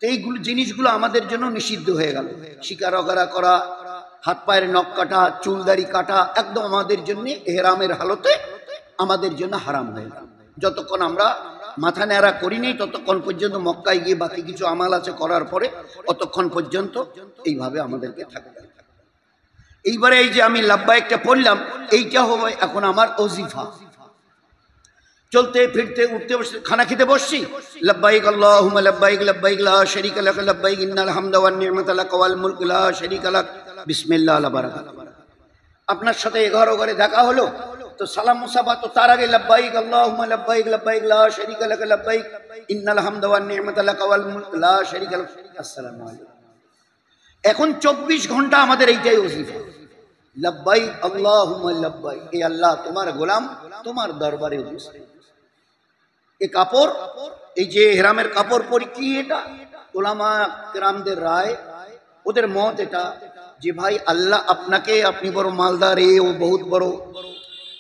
এইগুলো জিনিসগুলো আমাদের জন্য নিষিদ্ধ হয়ে গেল। শিকার অগারা করা, হাত পায়ের নখ কাটা, চুলদাড়ি কাটা একদম আমাদের জন্য এহরামের হালতে আমাদের জন্য হারাম হয়ে গেল। যতক্ষণ আমরা মাথা ন্যাড়া করি নেই ততক্ষণ পর্যন্ত, মক্কায় গিয়ে বাকি কিছু আমাল আছে করার পরে অতক্ষণ পর্যন্ত এইভাবে আমাদেরকে থাকবে। এইবারে এই যে আমি লাব্বাইকটা পড়লাম, এইটা হবে এখন আমার ওজিফা। চলতে ফিরতে উঠতে বসতে খানা খেতে বসছি, লাব্বাইক আল্লাহুম্মা লাব্বাইক লাব্বাইক লা শারীকা লাক লাব্বাইক ইন্নাল হামদা ওয়ান নি'মাতা লাক ওয়াল মুলকু লা শারীকা লাক বিসমিল্লাহ লা বারাকাতুহু। আপনার সাথে 11 ঘরে দেখা হলো, তো সালাম মুসাফা তো তার আগে লাব্বাইক আল্লাহুম্মা লাব্বাইক লাব্বাইক লা শারীকা লাক লাব্বাইক ইন্নাল হামদা ওয়ান নি'মাতা লাক ওয়াল মুলকু লা শারীকা লাক। আসসালামু আলাইকুম। এখন 24 ঘন্টা আমাদের এইটাই ওজিফা, লাব্বাইক আল্লাহুম্মা লাব্বাইক। এ আল্লাহ তোমার গোলাম তোমার দরবারে উপস্থিত। এই কাপড়, এই যে ইহরামের কাপড় পরি কি এটা? উলামা কেরামদের রায়, ওদের মত এটা যে ভাই আল্লাহ আপনাকে, আপনি বড় মালদার, ও বহুত বড়,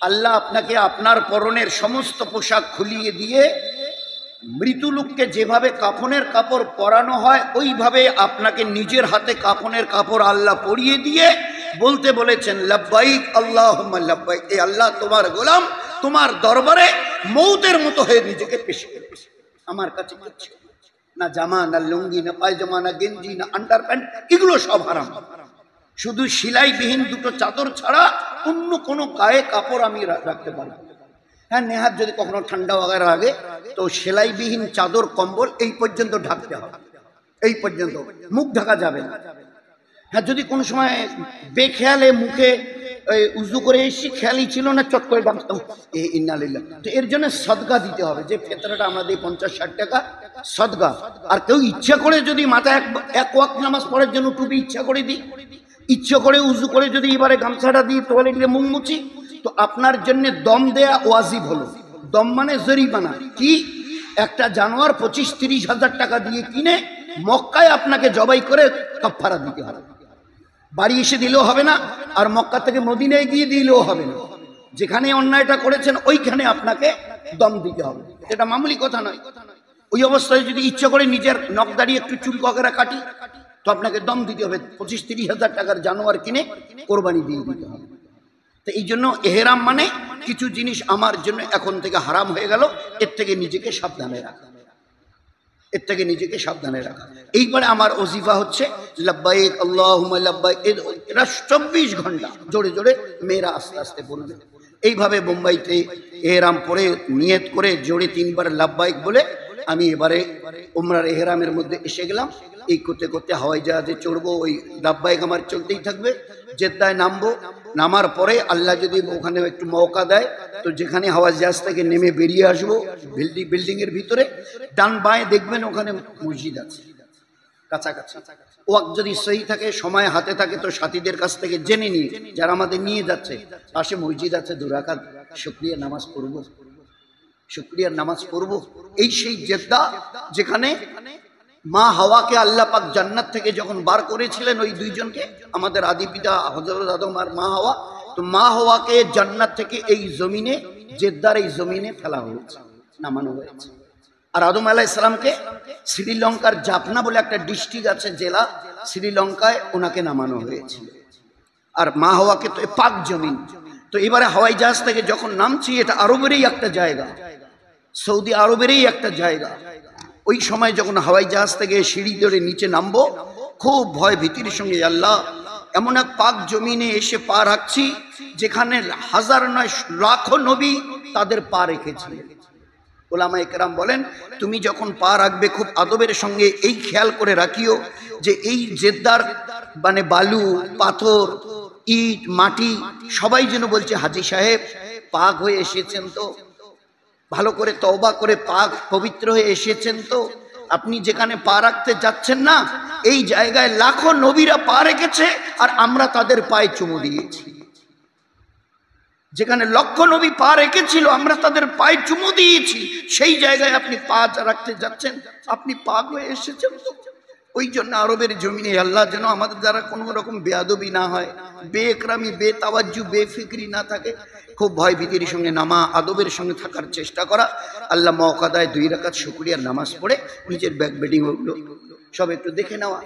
আল্লাহ আপনাকে আপনার পরনের সমস্ত পোশাক খুলিয়ে দিয়ে মৃত্যু লোককে যেভাবে কাফনের কাপড় পরানো হয় ওইভাবে আপনাকে নিজের হাতে কাফনের কাপড় আল্লাহ পরিয়ে দিয়ে বলতে বলেছেন লাব্বাইক আল্লাহুম্মা লাব্বাইক। এই আল্লাহ তোমার গোলাম তোমার দরবারে মৌতের মতো হয়ে নিজেকে পেশ করেছে। আমার কাছে কিচ্ছু না, জামা না লুঙ্গি না পায়জামা না গেঞ্জি না আন্ডারপ্যান্ট, এগুলো সব হারাম। শুধু সেলাইবিহীন দুটো চাদর ছাড়া অন্য কোনো গায়ে কাপড় আমি রাখতে পারি। হ্যাঁ, নেহাত যদি কখনো ঠান্ডা ওগার আগে তো সেলাইবিহীন চাদর কম্বল এই পর্যন্ত ঢাকতে হবে, এই পর্যন্ত, মুখ ঢাকা যাবে না। হ্যাঁ, যদি কোনো সময় বেখেয়ালে মুখে উজু করে এসে খেয়ালই ছিল না, চট করে গামছা ইন্নালিল্লাহ, তো এর জন্য সদকা দিতে হবে। যে ফেতরাটা আমরা দিই 50-60 টাকা সদকা। আর কেউ ইচ্ছা করে যদি মাথায় এক ওয়াক্ত নামাজ পড়ার জন্য টুপি ইচ্ছা করে দিই, ইচ্ছা করে উজু করে যদি এবারে গামছাটা দিই, তোয়ালে দিয়ে মুখ মুছি, তো আপনার জন্য দম দেয়া ওয়াজিব হলো। দম মানে জরিমানা। কি? একটা জানোয়ার 25-30 হাজার টাকা দিয়ে কিনে মক্কায় আপনাকে জবাই করে কাফারা দিতে হবে। বাড়ি এসে দিলেও হবে না, আর মক্কা থেকে মদিনায় গিয়ে দিলেও হবে না। যেখানে অন্যায়টা করেছেন ওইখানে আপনাকে দম দিতে হবে। এটা মামুলি কথা নয়। ওই অবস্থায় যদি ইচ্ছা করে নিজের নখ দাড়ি একটু চুল ককেরা কাটি, তো আপনাকে দম দিতে হবে। 25-30 হাজার টাকার জানোয়ার কিনে কোরবানি দিয়ে দিতে হবে। তো এই জন্য এহরাম মানে কিছু জিনিস আমার জন্য এখন থেকে হারাম হয়ে গেল, এর থেকে নিজেকে সাবধানে রাখা, এর থেকে নিজেকে সাবধানে রাখা। এইবারে আমার ওজিফা হচ্ছে লাব্বাইক আল্লাহুম্মা লাব্বাইক। এটা 24 ঘন্টা জোরে জোরে মেয়েরা আস্তে আস্তে বলবে। এইভাবে বোম্বাইতে এহরাম পরে নিয়ত করে জোরে 3 বার লাব্বাইক বলে আমি এবারে উমরার এহরামের মধ্যে এসে গেলাম। এই করতে করতে হাওয়াই জাহাজে চড়বো, ওই লাব্বাইক আমার চলতেই থাকবে। জেদ্দায় নামবো, নামার পরে আল্লাহ যদি ওখানে একটু মৌকা দেয় তো যেখানে হাওয়াই জাহাজ থেকে নেমে বেরিয়ে আসবো বিল্ডিং এর ভিতরে, ডান বাঁয়ে দেখবেন ওখানে মসজিদ আছে কাছাকাছি। ওয়াক্ত যদি সহি থাকে, সময় হাতে থাকে, তো সাথীদের কাছ থেকে জেনে নিয়ে যারা আমাদের নিয়ে যাচ্ছে, পাশে মসজিদ আছে, 2 রাকাত শুকরিয়া নামাজ পড়বো, শুকরিয়ার নামাজ পড়বো। এই সেই জেদ্দা যেখানে মা হাওয়াকে আল্লাহ পাক জান্নাত থেকে যখন বার করেছিলেন, ওই 2 জনকে, আমাদের আদি পিতা হযরত আদম আর মা হাওয়া, তো মা হাওয়াকে জান্নাত থেকে এই জমিনে, জেদ্দার এই জমিনে ফেলা হয়েছে, নামানো হয়েছে। আর আদম আলাইহিস সালামকে শ্রীলঙ্কার জাফনা বলে একটা ডিস্ট্রিক্ট আছে, জেলা, শ্রীলঙ্কায় ওনাকে নামানো হয়েছে। আর মা হাওয়াকে তো পাক জমিন। তো এবারে হাওয়াই জাহাজ থেকে যখন নামছি, এটা আরবেরই একটা জায়গা, সৌদি আরবেরই একটা জায়গা। ওই সময় যখন হাওয়াই জাহাজ থেকে সিঁড়ি ধরে নিচে নামবো, খুব ভয় ভীতির সঙ্গে আল্লাহ এমন এক পাক জমিনে এসে পা রাখছি যেখানে হাজার নয় লাখো নবী তাদের পা রেখেছিলেন। ওলামায়ে কেরাম বলেন, তুমি যখন পা রাখবে খুব আদবের সঙ্গে এই খেয়াল করে রাখিও যে এই জেদ্দার মানে বালু, পাথর, ইট, মাটি সবাই যেন বলছে হাজী সাহেব পাক হয়ে এসেছেন, তো ভালো করে তওবা করে পাক পবিত্র হয়ে এসেছেন, তো আপনি যেখানে পা রাখতে যাচ্ছেন না, এই জায়গায় লাখো নবীরা পা রেখেছে আর আমরা তাদের পায়ে চুমু দিয়েছি। যেখানে লক্ষ নবী পা রেখেছিল আমরা তাদের পায়ে চুমু দিয়েছি, সেই জায়গায় আপনি পা রাখতে যাচ্ছেন, আপনি পাক হয়ে এসেছেন, তো ওই জন্য আরবের জমিনে আল্লাহ যেন আমাদের দ্বারা কোনো রকম বেয়াদবি না হয়, বেএকরামি, বেতাওয়াজ্জু, বেফিক্রি না থাকে। খুব ভয় ভীতির সঙ্গে নামা, আদবের সঙ্গে থাকার চেষ্টা করা। আল্লাহ মওকাদায় 2 রাকাত শুকরিয়ার নামাজ পড়ে নিজের ব্যাগ বেডিং ওগুলো সব একটু দেখে নেওয়া।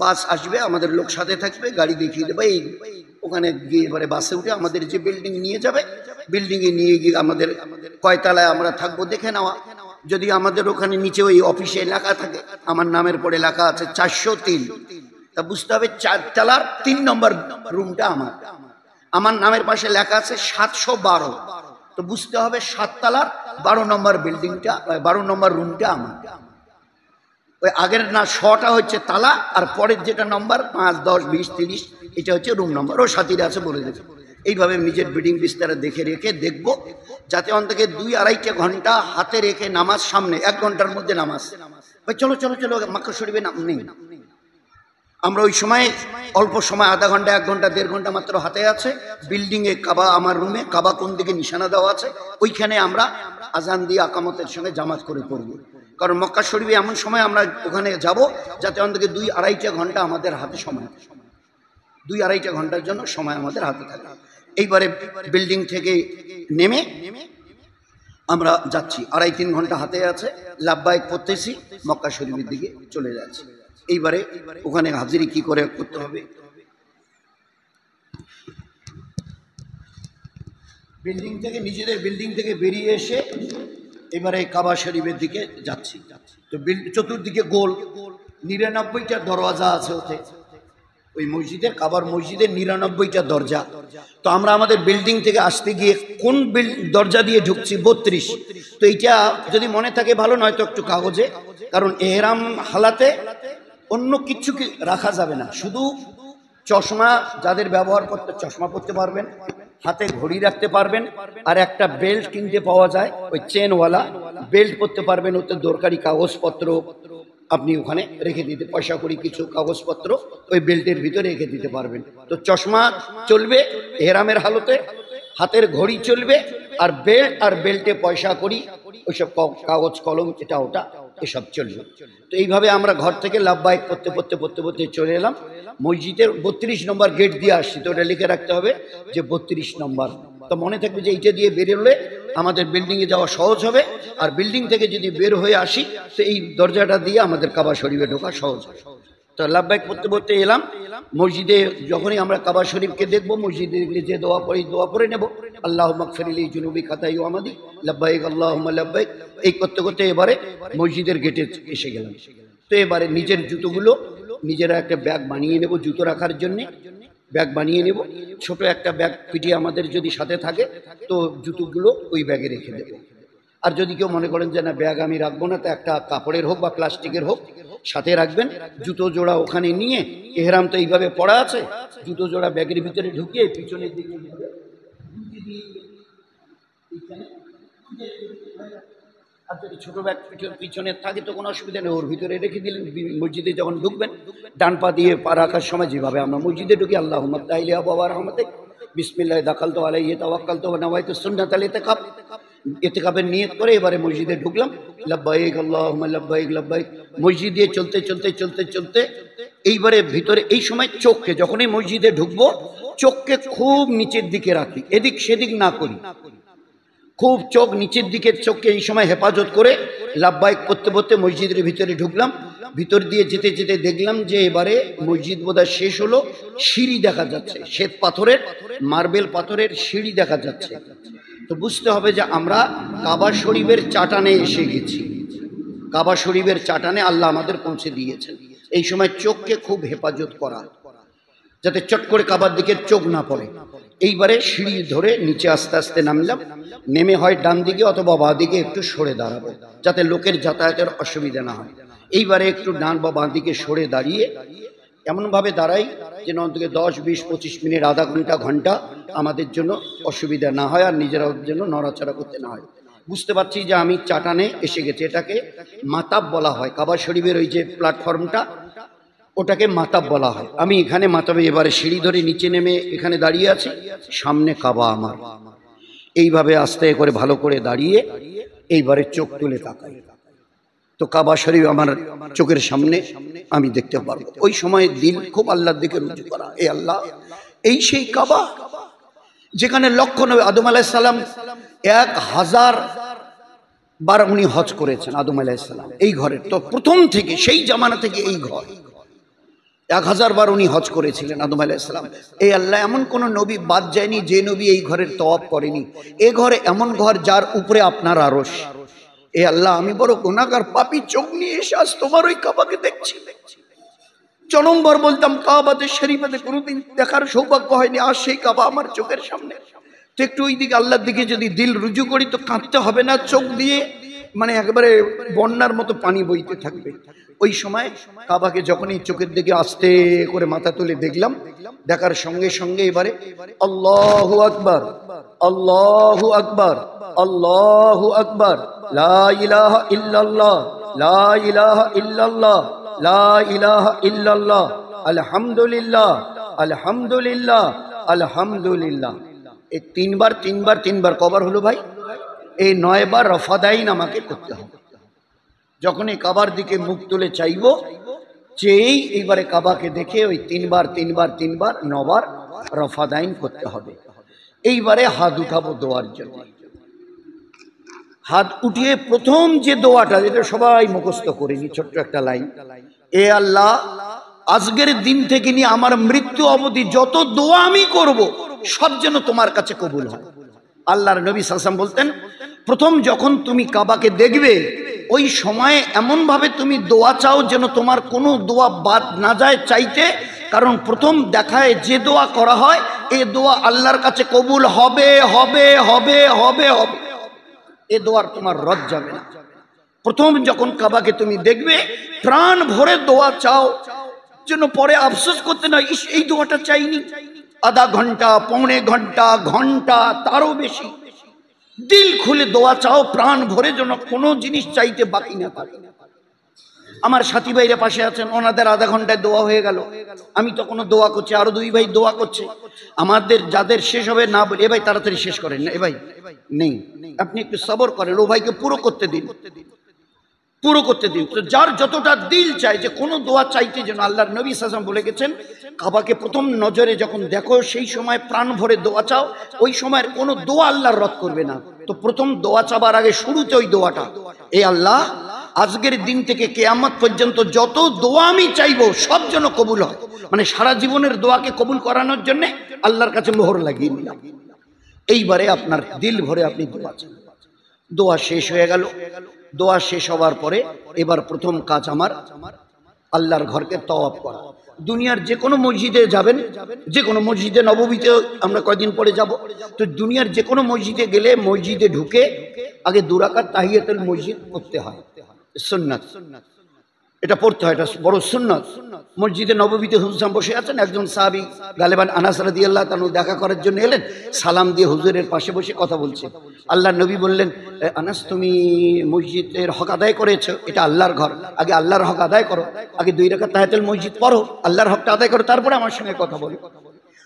বাস আসবে, আমাদের লোক সাথে থাকবে, গাড়ি দেখিয়ে দেবে, এই ওখানে গিয়ে এবারে বাসে উঠে আমাদের যে বিল্ডিং নিয়ে যাবে, বিল্ডিংয়ে নিয়ে গিয়ে আমাদের কয়তলায় আমরা থাকবো দেখে নেওয়া। যদি আমাদের ওখানে নিচে ওই অফিসে লেখা থাকে, আমার নামের পরে লেখা আছে 403, তা বুঝতে হবে 4 তলার 3 নম্বর রুমটা আমার। আমার নামের পাশে লেখা আছে 712, তো বুঝতে হবে 7 তলার 12 নম্বর বিল্ডিংটা, 12 নম্বর রুমটা আমার। ওই আগের না 6টা হচ্ছে তালা, আর পরের যেটা নম্বর 5, 10, 20, 30 এটা হচ্ছে রুম নম্বর। ও সাথীরা আছে বলে দেবে। এইভাবে নিজের বিল্ডিং বিস্তারে দেখে রেখে দেখবো, যাতে অন্তত 2-2.5 ঘন্টা হাতে রেখে নামাজ সামনে, 1 ঘন্টার মধ্যে নামাজ। ওই চলো চলো চলো মক্কা শরীফে নাম নেই। আমরা ওই সময় অল্প সময়, আধা ঘন্টা, 1 ঘন্টা, 1.5 ঘন্টা মাত্র হাতে আছে। বিল্ডিংয়ে কাবা, আমার রুমে কাবা কোন দিকে নিশানা দেওয়া আছে, ওইখানে আমরা আজান দিয়ে আকামতের সঙ্গে জামাত করে পড়বো। কারণ মক্কা শরীফে এমন সময় আমরা ওখানে যাব যাতে অন্তত 2-2.5 ঘন্টা আমাদের হাতে সময়, 2-2.5 ঘন্টার জন্য সময় আমাদের হাতে থাকে। এইবারে বিল্ডিং থেকে নেমে আমরা যাচ্ছি, 2.5-3 ঘন্টা হাতে আছে, লাব্বাইক পড়তেছি, মক্কা শরীফের দিকে চলে যাচ্ছি। এইবারে ওখানে হাজিরি কি করে করতে হবে, বিল্ডিং থেকে, নিজেদের বিল্ডিং থেকে বেরিয়ে এসে এবারে কাবা শরীফের দিকে যাচ্ছি। তো চতুর্দিকে গোল 99টা দরওয়াজা আছে ওতে, ওই মসজিদের, কাবার মসজিদের 99টা দরজা। তো আমরা আমাদের বিল্ডিং থেকে আসতে গিয়ে কোন দরজা দিয়ে ঢুকছি, 32। তো এইটা যদি মনে থাকে ভালো, নয় তো একটু কাগজে, কারণ এহরাম হালাতে অন্য কিছু কি রাখা যাবে না, শুধু চশমা, যাদের ব্যবহার করতে চশমা পরতে পারবেন, হাতে ঘড়ি রাখতে পারবেন, আর একটা বেল্ট কিনতে পাওয়া যায় ওই চেনওয়ালা বেল্ট পরতে পারবেন। ওতে দরকারি কাগজপত্র আপনি ওখানে রেখে দিতে, পয়সা করি কিছু কাগজপত্র ওই বেল্টের ভিতরে রেখে দিতে পারবেন। তো চশমা চলবে এহরামের হালতে, হাতের ঘড়ি চলবে, আর বেল্ট আর বেল্টে পয়সা করি, ওইসব কাগজ কলম এটা ওটা এসব চলবে। তো এইভাবে আমরা ঘর থেকে লাব্বাইক পড়তে পড়তে পড়তে পড়তে চলে এলাম মসজিদের 32 নম্বর গেট দিয়ে আসছি। তো ওটা লিখে রাখতে হবে যে 32 নম্বর, তো মনে থাকবে যে এইটা দিয়ে বেরোলে আমাদের বিল্ডিংয়ে যাওয়া সহজ হবে। আর বিল্ডিং থেকে যদি বের হয়ে আসি, তো এই দরজাটা দিয়ে আমাদের কাবা শরীফে ঢোকা সহজ হবে। তো লাব্বাইক পড়তে পড়তে এলাম মসজিদে। যখনই আমরা কাবা শরীফকে দেখবো, মসজিদে দেখলে যে দোয়া পড়ি, দোয়া পড়ে নেব, আল্লাহুম্মা গফিরলি জুনুবি খাতাই ওয়া আমাদি লাব্বাইক আল্লাহুম্মা লাব্বাইক। এই করতে করতে এবারে মসজিদের গেটে এসে গেলাম। তো এবারে নিজের জুতোগুলো নিজেরা একটা ব্যাগ বানিয়ে নেব, জুতো রাখার জন্যে ব্যাগ বানিয়ে নেব। ছোট একটা ব্যাগ পিটিয়ে আমাদের যদি সাথে থাকে, তো জুতোগুলো ওই ব্যাগে রেখে দেব। আর যদি কেউ মনে করেন যে না ব্যাগ আমি রাখবো না, তো একটা কাপড়ের হোক বা প্লাস্টিকের হোক সাথে রাখবেন। জুতো জোড়া ওখানে নিয়ে, এহরাম তো এইভাবে পড়া আছে, জুতো জোড়া ব্যাগের ভিতরে ঢুকিয়ে পিছনের দিকে আর যদি ছোট ব্যাগ পিছনে থাকে তো কোনো অসুবিধা নেই, ওর ভিতরে রেখে দিলেন। মসজিদে যখন ঢুকবেন, ডান পা দিয়ে পা রাখার সময় যেভাবে আমরা মসজিদে ঢুকি, আল্লাহুম্মা তাইলি আবা রহমতে বিসমিল্লাহ দাখালতু আলাইহি তাওয়াক্কালতু ওয়া নাওয়াইতু সুন্নাতাল ইতিকাফ। ইতিকাফের নিয়ত করে এবারে মসজিদে ঢুকলাম, লাব্বাইক আল্লাহুম্মা লাব্বাইক লাব্বাইক। মসজিদ দিয়ে চলতে চলতে চলতে চলতে এইবারে ভিতরে, এই সময় চোখকে, যখনই মসজিদে ঢুকবো চোখকে খুব নিচের দিকে রাখি, এদিক সেদিক না করি, খুব চোখ নিচের দিকে, চোখকে এই সময় হেফাজত করে লাব্বাইক পড়তে পড়তে মসজিদের ভিতরে ঢুকলাম। ভিতর দিয়ে যেতে যেতে দেখলাম যে এবারে মসজিদ বোধহয় শেষ হলো, সিঁড়ি দেখা যাচ্ছে, শ্বেত পাথরের, মার্বেল পাথরের সিঁড়ি দেখা যাচ্ছে। তো বুঝতে হবে যে আমরা কাবা শরীফের চাটানে এসে গেছি, কাবা শরীফের চাটানে আল্লাহ আমাদের পৌঁছে দিয়েছেন। এই সময় চোখকে খুব হেফাজত করা, যাতে চট করে কাবার দিকে চোখ না পড়ে। এইবারে সিঁড়ি ধরে নিচে আস্তে আস্তে নামলাম, নেমে হয় ডান দিকে অথবা বাঁ দিকে একটু সরে দাঁড়াবো, যাতে লোকের যাতায়াতের অসুবিধা না হয়। এইবারে একটু ডান বা বাঁ দিকে সরে দাঁড়িয়ে এমনভাবে দাঁড়াই যেন অন্তত 10, 20, 25 মিনিট, আধা ঘন্টা, ঘন্টা আমাদের জন্য অসুবিধা না হয়, আর নিজেরাও যেন নড়াচড়া করতে না হয়। বুঝতে পারছি যে আমি চাটানে এসে গেছি। এটাকে মাতাব বলা হয়, কাবা শরীফের ওই যে প্ল্যাটফর্মটা, ওটাকে মাতাব বলা হয়। আমি এখানে মাতাবে এবারে সিঁড়ি ধরে নিচে নেমে এখানে দাঁড়িয়ে আছি, সামনে কাবা আমার। এইভাবে আস্তে করে ভালো করে দাঁড়িয়ে এইবারে চোখ তুলে তাকাই, তো কাবা শরীফ আমার চোখের সামনে আমি দেখতে পারবো। ওই সময় দিল খুব আল্লাহর দিকে রুজু করা, এ আল্লাহ, এই সেই কাবা যেখানে লক্ষ নবী আদম আলাইহিস সালাম 1000 বার উনি হজ করেছেন। আদম আলাইহিস সালাম এই ঘরের, তো প্রথম থেকে সেই জামানা থেকে এই ঘর 1000 বার উনি হজ করেছিলেন আদম আলাইহিস সালাম। এই আল্লাহ, এমন কোন নবী বাদ যায়নি যে নবী এই ঘরের তওয়াফ করেনি। এ ঘরে এমন ঘর যার উপরে আপনার আরশ। এ আল্লাহ, আমি বড় গুনাহগার পাপী, চোখ নিয়ে এসে আজ তোমার ওই কাবাকে দেখছি। জনমবার বলতাম কাবাতে শরীফাতে কোনোদিন দেখার সৌভাগ্য হয়নি, আজ সেই কাবা আমার চোখের সামনে। তো একটু ওই দিকে আল্লাহর দিকে যদি দিল রুজু করি তো কাঁদতে হবে না, চোখ দিয়ে মানে একেবারে বন্যার মতো পানি বইতে থাকবে। ওই সময় কাবাকে যখনই চোখের দিকে আস্তে করে মাথা তুলে দেখলাম, দেখার সঙ্গে সঙ্গে এবারে আল্লাহু আকবার, আল্লাহু আকবার, আল্লাহু আকবার, লা ইলাহা ইল্লাল্লাহ, লা ইলাহা ইল্লাল্লাহ, লা ইলাহা ইল্লাল্লাহ, আলহামদুলিল্লাহ, আলহামদুলিল্লাহ, আলহামদুলিল্লাহ। এই তিনবার কবার হলো ভাই? এই 9 বার রফাদাইন আমাকে করতে হবে। যখন এই কাবার দিকে মুখ তুলে চাইব, চেয়েই এইবারে কাবাকে দেখে ওই তিনবার 9 বার রফাদাইন করতে হবে। এইবারে হাত উঠাবো দোয়ার জন্য। হাত উঠিয়ে প্রথম যে দোয়াটা, যেটা সবাই মুখস্থ করিনি, ছোট্ট একটা লাইন, এ আল্লাহ, আজকের দিন থেকে নিয়ে আমার মৃত্যু অবধি যত দোয়া আমি করব সব যেন তোমার কাছে কবুল হয়। আল্লাহর নবী সাল্লাল্লাহু আলাইহি ওয়াসাল্লাম বলতেন, প্রথম যখন তুমি কাবাকে দেখবে ওই সময়ে এমন ভাবে তুমি দোয়া চাও যেন তোমার কোনো দোয়া বাদ না যায় চাইতে, কারণ প্রথম দেখায় যে দোয়া করা হয় এই দোয়া আল্লাহর কাছে কবুল হবে হবে হবে হবে হবে। এ দোয়ার তোমার রদ যাবে না। প্রথম যখন কাবাকে তুমি দেখবে প্রাণ ভরে দোয়া চাও, যেন পরে আফসোস করতে না, এই দোয়াটা চাইনি। আধা ঘন্টা, পৌনে ঘন্টা, ঘন্টা, তারও বেশি দিল খুলে দোয়া চাও, প্রাণ ভরে, যেন কোনো জিনিস চাইতে বাকি না থাকে। আমার সাথী ভাইরা পাশে আছেন, ওনাদের আধা ঘন্টায় দোয়া হয়ে গেল, আমি তখনও দোয়া করছি, আরো 2 ভাই দোয়া করছে। আমাদের যাদের শেষ হবে না বলে, এ ভাই তাড়াতাড়ি শেষ করেন না, এ ভাই নেই, আপনি একটু সবর করেন, ও ভাইকে পুরো করতে দিন, পুরো করতে দিন। তো যার যতটা দিল চায় যে কোনো দোয়া চাইতে, যেন আল্লাহর নবী সাল্লাল্লাহু আলাইহি ওয়াসাল্লাম বলে গেছেন, কাবাকে প্রথম নজরে যখন দেখো সেই সময় প্রাণ ভরে দোয়া চাও, ওই সময়ের কোনো দোয়া আল্লাহর রদ করবে না। তো প্রথম দোয়া চাবার আগে শুরুতে ওই দোয়াটা, এ আল্লাহ, আজকের দিন থেকে কিয়ামত পর্যন্ত যত দোয়া আমি চাইবো সব যেন কবুল হয়। মানে সারা জীবনের দোয়াকে কবুল করানোর জন্য আল্লাহর কাছে মোহর লাগিয়ে নিলাম। এইবারে আপনার দিল ভরে আপনি দোয়া চান। দোয়া শেষ হয়ে গেল। দোয়া শেষ হওয়ার পরে এবার প্রথম কাজ আমার আল্লাহর ঘরকে তওয়াফ করা। দুনিয়ার যে কোনো মসজিদে যাবেন, যে কোনো মসজিদে নববীতে আমরা কয়েকদিন পরে যাব, তো দুনিয়ার যে কোনো মসজিদে গেলে মসজিদে ঢুকে আগে 2 রাকাত তাহিয়াতুল মসজিদ পড়তে হয়, সুন্নাত। এটা পড়তে হয়, এটা বড় সুন্নাত। মসজিদে নববীতে হুজুর বসে আছেন, একজন সাহাবী গালেবান আনাস রাদিয়াল্লাহু তাআলা দেখা করার জন্য এলেন, সালাম দিয়ে হুজুরের পাশে বসে কথা বলছে। আল্লাহর নবী বললেন, আনাস, তুমি মসজিদের হক আদায় করেছো, এটা আল্লাহর ঘর, আগে আল্লাহর হক আদায় করো, আগে 2 রাকাত তাহিয়াতুল মসজিদ পড়ো, আল্লাহর হকটা আদায় করো, তারপরে আমার সঙ্গে কথা বলো।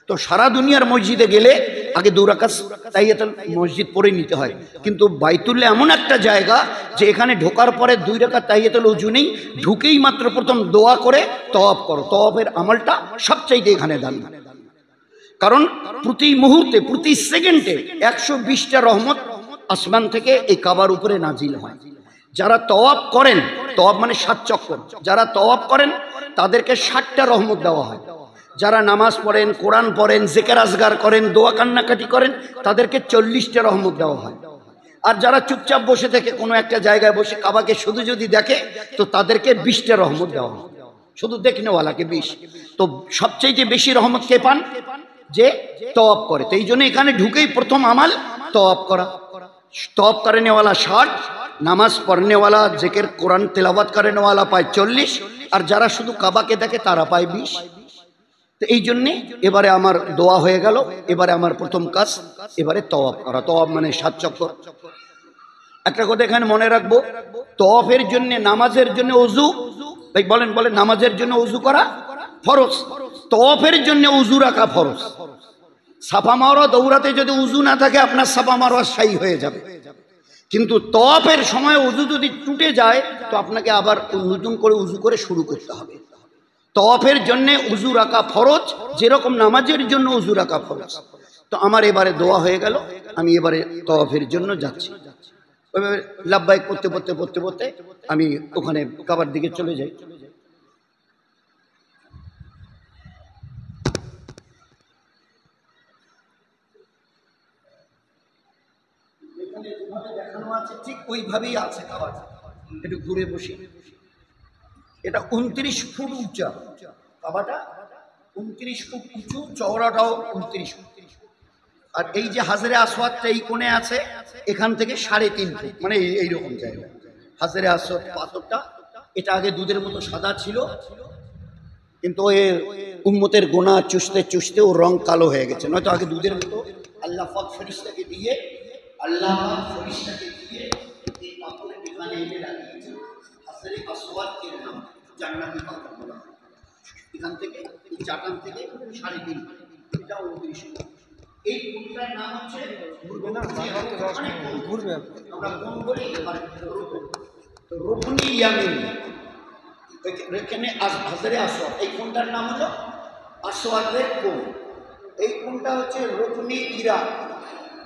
তো সারা দুনিয়ার মসজিদে গেলে আগে 2 রাকাত তাহিয়াতুল মসজিদ পড়ে নিতে হয়, কিন্তু বাইতুল্লাহ এমন একটা জায়গা যে এখানে ঢোকার পরে 2 রাকাত তাহিয়াতুল ওযু নেই, ঢুকেই মাত্র প্রথম দোয়া করে তওয়াফ করো। তওয়াফের আমলটা সবচাইতে এখানে দামি, কারণ প্রতি মুহূর্তে, প্রতি সেকেন্ডে 120টা রহমত আসমান থেকে এই কাবার উপরে নাজিল হয়। যারা তওয়াফ করেন, তওয়াফ মানে 7 চক্কর, যারা তওয়াফ করেন তাদেরকে 60টা রহমত দেওয়া হয়। যারা নামাজ পড়েন, কোরআন পড়েন, জিকির আজগার করেন, দোয়া কান্নাকাটি করেন, তাদেরকে 40টা রহমত দেওয়া হয়। আর যারা চুপচাপ বসে থেকে কোনো একটা জায়গায় বসে কাবাকে শুধু যদি দেখে তো তাদেরকে 20টা রহমত দেওয়া হয়, শুধু দেখনেওয়ালাকে 20। তো সবচেয়ে বেশি রহমত কে পান? যে তওয়াফ করে। তো এই জন্য এখানে ঢুকেই প্রথম আমাল তওয়াফ করা। তওয়াফ করেনেওয়ালা 60, নামাজ পড়নেওয়ালা, জিকির কোরআন তেলাওয়াত করেনেওয়ালা পায় 40, আর যারা শুধু কাবাকে দেখে তারা পায় 20। তো এই জন্যে এবারে আমার দোয়া হয়ে গেল, এবারে আমার প্রথম কাজ এবারে তওয়াফ করা। তওয়াফ মানে 7 চক্কর। একটা কথা এখানে মনে রাখবো, তওয়াফের জন্য, নামাজের জন্য ওযু, ভাই বলেন বলেন, নামাজের জন্য ওযু করা ফরজ, তওয়াফের জন্য ওযু রাখা ফরজ। সাফা মারওয়া দৌড়াতে যদি ওযু না থাকে আপনার সাফা মারওয়া সাই হয়ে যাবে, কিন্তু তওয়াফের সময় উযু যদি টুটে যায় তো আপনাকে আবার নতুন করে উযু করে শুরু করতে হবে। তওয়াফের জন্য উযু রাখা ফরজ, যেরকম নামাজের জন্য উযু রাখা ফরজ। তো আমার এবারে দোয়া হয়ে গেল, আমি এবারে তওয়াফের জন্য যাচ্ছি। ওইভাবে লাব্বাইক করতে করতে করতে করতে আমি ওখানে কাবার দিকে চলে যাই। দেখানো আছে ঠিক ওইভাবেই আছে কাবার। একটু ঘুরে বসি। এটা 29 ফুট উঁচা কাবাটা, 29 ফুট উঁচু, চওড়াটাও 29 ফুট। আর এই যে হাজরে আসওয়াদটা এই কোণে আছে, এখান থেকে 3.5 ফুট, মানে এইরকম জায়গা হাজরে আসওয়াদ পাথরটা। এটা আগে দুধের মতো সাদা ছিল, কিন্তু এর উম্মতের গোনা চুষতে চুষতে ওর রং কালো হয়ে গেছে। নয়তো আগে দুধের মতো আল্লাহ পাক ফেরেশতাকে দিয়ে এই পাথরের এখানে এনে লাগিয়েছে। হাজরে আসওয়াদ এর নাম, জান্নাতি পাথর বলা হয়। এখান থেকে এই চাটান থেকে 3.5 ফুট, এটা 29 ফুট। এই ফুটটার নাম হচ্ছে ঘুরবে, আমরা কোন বলি রুকনি ইয়ামিন। এখানে হাজরে আসওয়াদ, এই কোণটার নাম হলো আসওয়াদের কোণ। এই কোণটা হচ্ছে রুকনি ইরাক।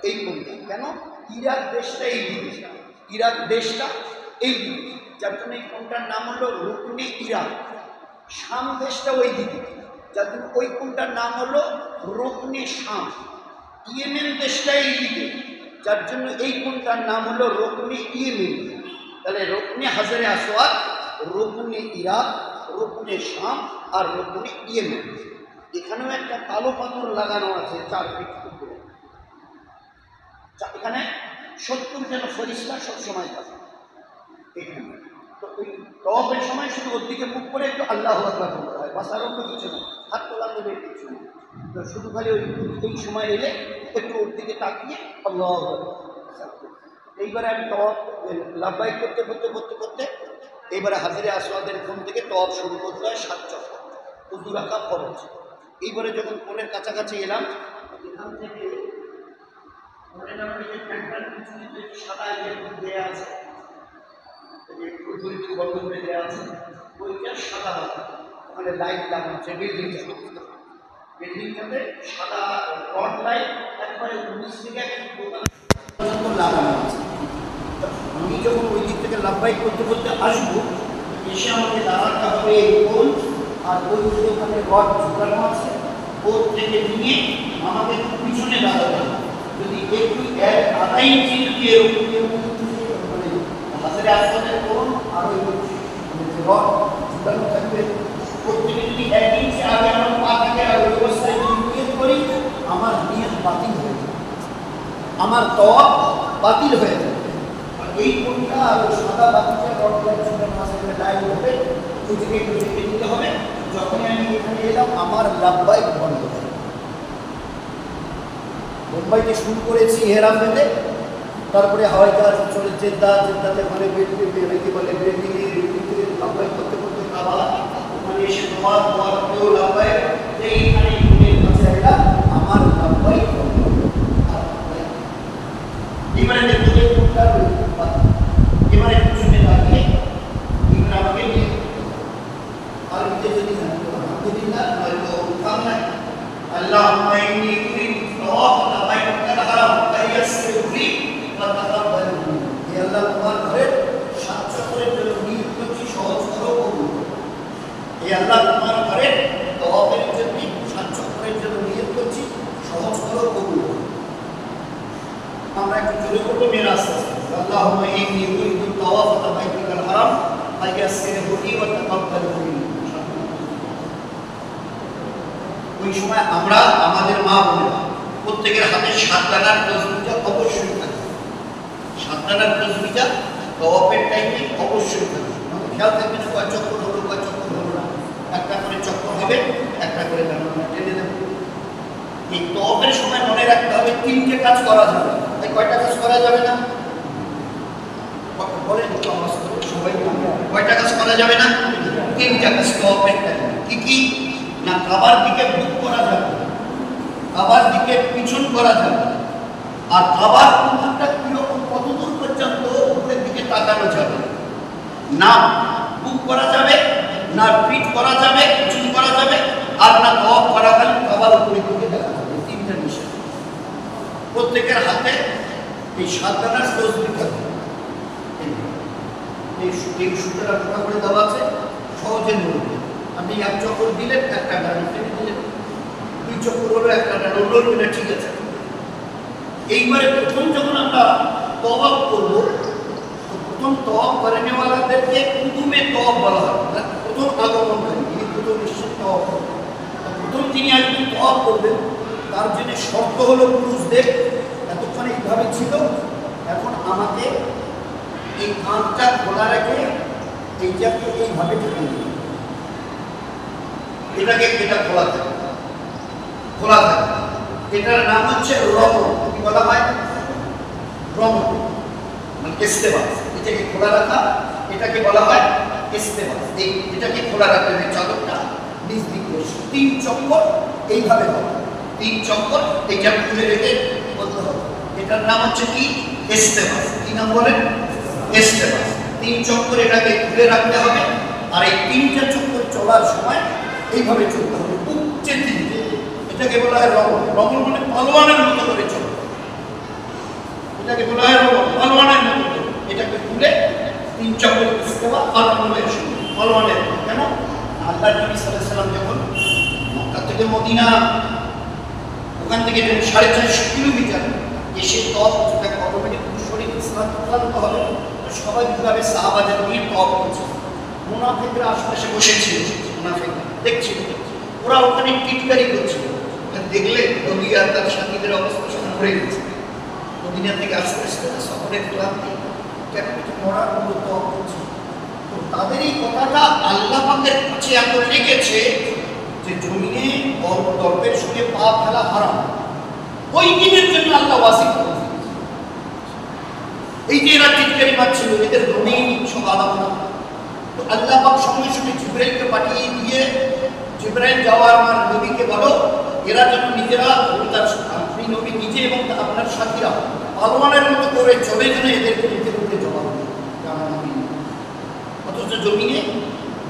এই কোণটা কেন? ইরাক দেশটা এই দিকে, ইরাক দেশটা এই দিকে, যার জন্য এই কোণটার নাম হলো রুকনি ইরাক। শাম দেশটা ওই দিকে, যার জন্য ওই কোণটার নাম হলো রুকনি শাম। ইয়েমেন দেশটা এই দিকে, যার জন্য এই কোণটার নাম হলো রুকনি ইয়েমেন। তাহলে রুকনি হাজরে আসওয়াদ, রুকনি ইরাক, রুকনি শাম আর রুকনি ইয়েমেন। এখানেও একটা কালো পাথর লাগানো আছে 4 ফিট উপরে। এখানে 70 জন ফেরেশতা সবসময় থাকে এখানে। তো ওই তওয়াফের সময় শুধু ওর দিকে মুখ করে একটু আল্লাহু আকবার বলতে হয়, বাস আর অন্য কিছু না, হাত তোলা নেবে কিছু না। তো শুধু খালি ওই সময় এলে একটু ওর দিকে তাকিয়ে আল্লাহু আকবার। এইবারে আমি তওয়াফ লাব্বাইক করতে করতে করতে করতে এইবারে হাজরে আসওয়াদের কোণ থেকে তওয়াফ শুরু করতে হয় 7 চক্কর, উযু রাখা ফরজ। এইবারে যখন কোণের কাছাকাছি এলাম, এখান থেকে সাদা দেওয়া আছে, বন্ধ করে দেওয়া আছে, ওইটা সাদা ওখানে লাইট লাগানো আছে। বিল্ডিংটাতে সাদা রড লাইট একবারে 19 থেকে লাগানো আছে। আমি যখন ওই দিক থেকে লাব্বাইক করতে করতে আসবো, এসে আমাকে দাঁড়াতে হবে এই কোণ, আর ওই ওখানে রড ঝুলানো আছে, ওর থেকে নিয়ে আমাকে পিছনে দাঁড়াতে হবে। যদি একটু 1.5 ইঞ্চি যদি মানে হাজরে আসওয়াদের কোণ আর ওই রড ঝুলানো থাকবে, ওর থেকে যদি 1 ইঞ্চি আগে আমার পা থেকে আর ওই অবস্থায় যদি নিয়ত করি, আমার নিয়ত বাতিল হয়ে যাবে, আমার তওয়াফ বাতিল হয়ে যাবে। এই কোণটা আর সাদা বাতিটা রড ঝুলানো আছে, লাইট হবে, ওই থেকে একটু দেখে দিতে হবে। যখনই আমি এখানে এলাম, আমার লাব্বাইক বন্ধ হবে। মুম্বাইতে শুরু করেছি ইহরাম বেঁধে, তারপরে হাওয়াই জাহাজ চলে জেদ্দাতে ওখানে কি বলে বিল্ডিংয়ে লাব্বাইক করতে করতে কাবা, ওখানে এসে দোয়ার লাব্বাইক, এইখানে কাছে এলাম, আমার লাব্বাইক বন্ধ। এবারে দেখতে এবারে পিছনে দাঁড়িয়ে এবার আমাকে নিয়ে আর যদি আলহামদুলিল্লাহ নয়তো কাম নাই আল্লাহুম্মা ইন্নী উরিদু তাওয়াফা বাইতুল হারাম ফায়াসসিরলি ওয়া তাকাব্বালহু। হে আল্লাহ, তোমার ঘরের 7 চক্করের জন্য নিয়ত করছি, সহজ করো, কবুল করো। হে আল্লাহ, তোমার ঘরের তাওয়াফের জন্য 7 চক্করের জন্য নিয়ত করছি, সহজ করো, কবুল করো। আমরা একটু জোরে করবো মেরা আস্তে আল্লাহুম্মা ইন্নী উরিদু তাওয়াফা বাইতুল হারাম ফায়াসসিরলি ওয়া তাকাব্বালহু। ওই সময় আমরা আমাদের মা বোনেরা প্রত্যেকের হাতে 7 টাকার তসবিহটা অবশ্যই থাকে। 7 টাকার তসবিহটা তওয়াফের টাইমে অবশ্যই থাকে। খেয়াল থাকবে না কয় চক্কর হলো কয় চক্কর হলো না, একটা করে চক্কর হবে, একটা করে টেনে দেব। এই তওয়াফের সময় মনে রাখতে হবে 3টে কাজ করা যাবে। তাই কয়টা কাজ করা যাবে না বলেন তো আমার সবাই, কয়টা কাজ করা যাবে না? 3টা কাজ তওয়াফের টাইমে। কি কি না? কাবার দিকে মুখ করা যাবে, কাবার দিকে পিছন করা যাবে, আর কাবার মুখটা কিরকম কতদূর পর্যন্ত তাকানো যাবে না, বুক করা যাবে না, পিঠ করা যাবে, চুল করা যাবে, আর না তওয়াফ করাকালীন কাবার উপরে দিকে দেখা যাবে। তিনটা নিষেধ। প্রত্যেকের হাতে এই 7 দানার তসবিহ থাকে। এই সুতরা টোকা করে দেওয়া আছে, সহজে নড়বে। আপনি এক চক্কর দিলেন, একটা ডান টেনে দিলেন, 2 চক্কর হলো একটা ডান নড়বে, ঠিক আছে। এইবারে প্রথম যখন আমরা তওয়াফ করব, প্রথম তওয়াফ করে নেওয়ালাদেরকে কুতুমে তওয়াফ বলা হয়। প্রথম আগমনকারী, তিনি প্রথম নিশ্চিত তওয়াফ করবেন। প্রথম তিনি একদিন তওয়াফ করবেন, তার জন্য শর্ত হলো পুরুষদের এতক্ষণ এইভাবে ছিল, এখন আমাকে এই কাঁধটা খোলা রেখে এইটাকে এইভাবে ঢেকে দিই, এটাকে এটা খোলা থাকে, খোলা থাকে। এটার নাম হচ্ছে রমণ। কি বলা হয়? রমণ মানে ইস্তেবাস। এটাকে খোলা রাখা, এটাকে বলা হয় ইস্তেবাস। এটাকে খোলা রাখতে হবে, চাদরটা নিচ দিক করে 3 চক্কর এইভাবে হবে। 3 চক্কর এইটা খুলে রেখে বলতে হবে। এটার নাম হচ্ছে কি? ইস্তেবাস। কি নাম বলেন? ইস্তেবাস। 3 চক্কর এটাকে খুলে রাখতে হবে। আর এই 3টা চক্কর চলার সময় এইভাবে চলতে হবে, উচ্চে দিকে। এটাকে বলা হয় রমণ। রমণ মানে পালোয়ানের মতো করে চলে, এটাকে বলা হয় রমণ, পালোয়ানের মতো করে। এটাকে খুলে 3 চক্কর ইস্তেবা আর রমণের সঙ্গে। পালোয়ানের কেন? আল্লাহর নবী সাল্লাল্লাহু আলাইহি সাল্লাম যখন মক্কা থেকে মদিনা, ওখান থেকে 450 কিলোমিটার এসে তওয়াফ করতে, অটোমেটিক শরীর ইসলাম ক্লান্ত হবে, সবাই কিভাবে সাহাবাদের নিয়ে তওয়াফ করছে। মুনাফিকরা আশেপাশে বসেছিল, মুনাফিকরা দেখছিল, ওরা ওখানে টিটকারি করছিল। দেখলে নবী আর তার সাথীদের অবস্থা সব পড়ে গেছে। মদিনা থেকে আস্তে আস্তে সফরের ক্লান্তি, কেন কিছু মরার মতো তওয়াফ করছে। তো তাদের এই কথাটা আল্লাহ পাকের কাছে এত লেগেছে যে জমিনে দর্বের সঙ্গে পা ফেলা হারাম। ওই দিনের জন্য আল্লাহ ওয়াজিব করে দিয়েছে। এই যে এরা টিটকারি মারছিল, এদের ধনেই সব আলাদা। তো আল্লাহ পাক সঙ্গে সঙ্গে জিবরাইলকে পাঠিয়ে দিয়ে, জিবরাইল যাওয়া আমার নবীকে বলো, এরা যেন নিজেরা, আপনি নবী নিজে এবং আপনার সাথীরা পালোয়ানের মতো করে চলে যেন এদেরকে নিজে নিজে জবাব দেয়। অথচ জমিনে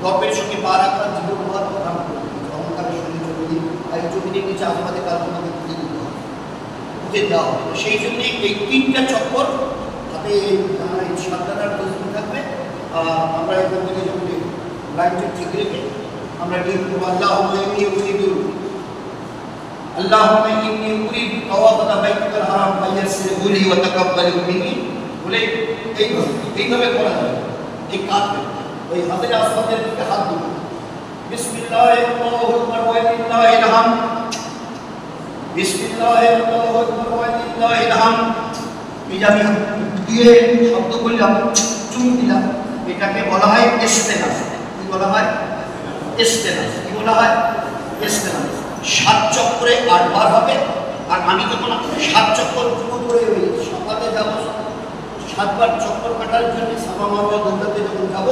দর্বের সঙ্গে পা রাখা জীবন হওয়ার হারাম করে দিয়েছে। অহংকারের সঙ্গে জমিনে, আর জমিনের নিচে আমাদের কাজ আমাকে তুলে দিতে হবে, বুঝে দেওয়া হবে। সেই জন্য এই 3টা চক্কর হাতে আমার এই 7 দানার তসবিহ থাকবে। আমরা এখান থেকে যখন লাইনটা ঠিক রেখে আমরা লিখব আল্লাহুম্মা ইন্নী উরিদু, আল্লাহুম্মা ইন্নী উরিদু তাওয়াফা বাইতুল হারাম ফায়াসসিরহু লি ওয়া তাকাব্বালহু মিন্নি। বলে এইভাবে করা যাবে। এই কাঁধে ওই হাতের আসফাতের দিকে হাত দিন। বিসমিল্লাহির আল্লাহু আকবার ওয়া লিল্লাহিল হামদ। বিসমিল্লাহির আল্লাহু আকবার ওয়া লিল্লাহিল হামদ। এই যে আমি দিয়ে শব্দ করলাম, চুম দিলাম, এটাকে বলা হয় ইস্তেনাস। কি বলা হয়? ইস্তেনাস। কি বলা হয়? ইস্তেনাস। 7 চক্রে 8 বার হবে। আর আমি যখন 7 চক্কর পুরো করে ওই সাফাতে যাব, 7 বার চক্কর কাটার জন্য সাফা মারওয়া দৌড়াতে যখন যাব,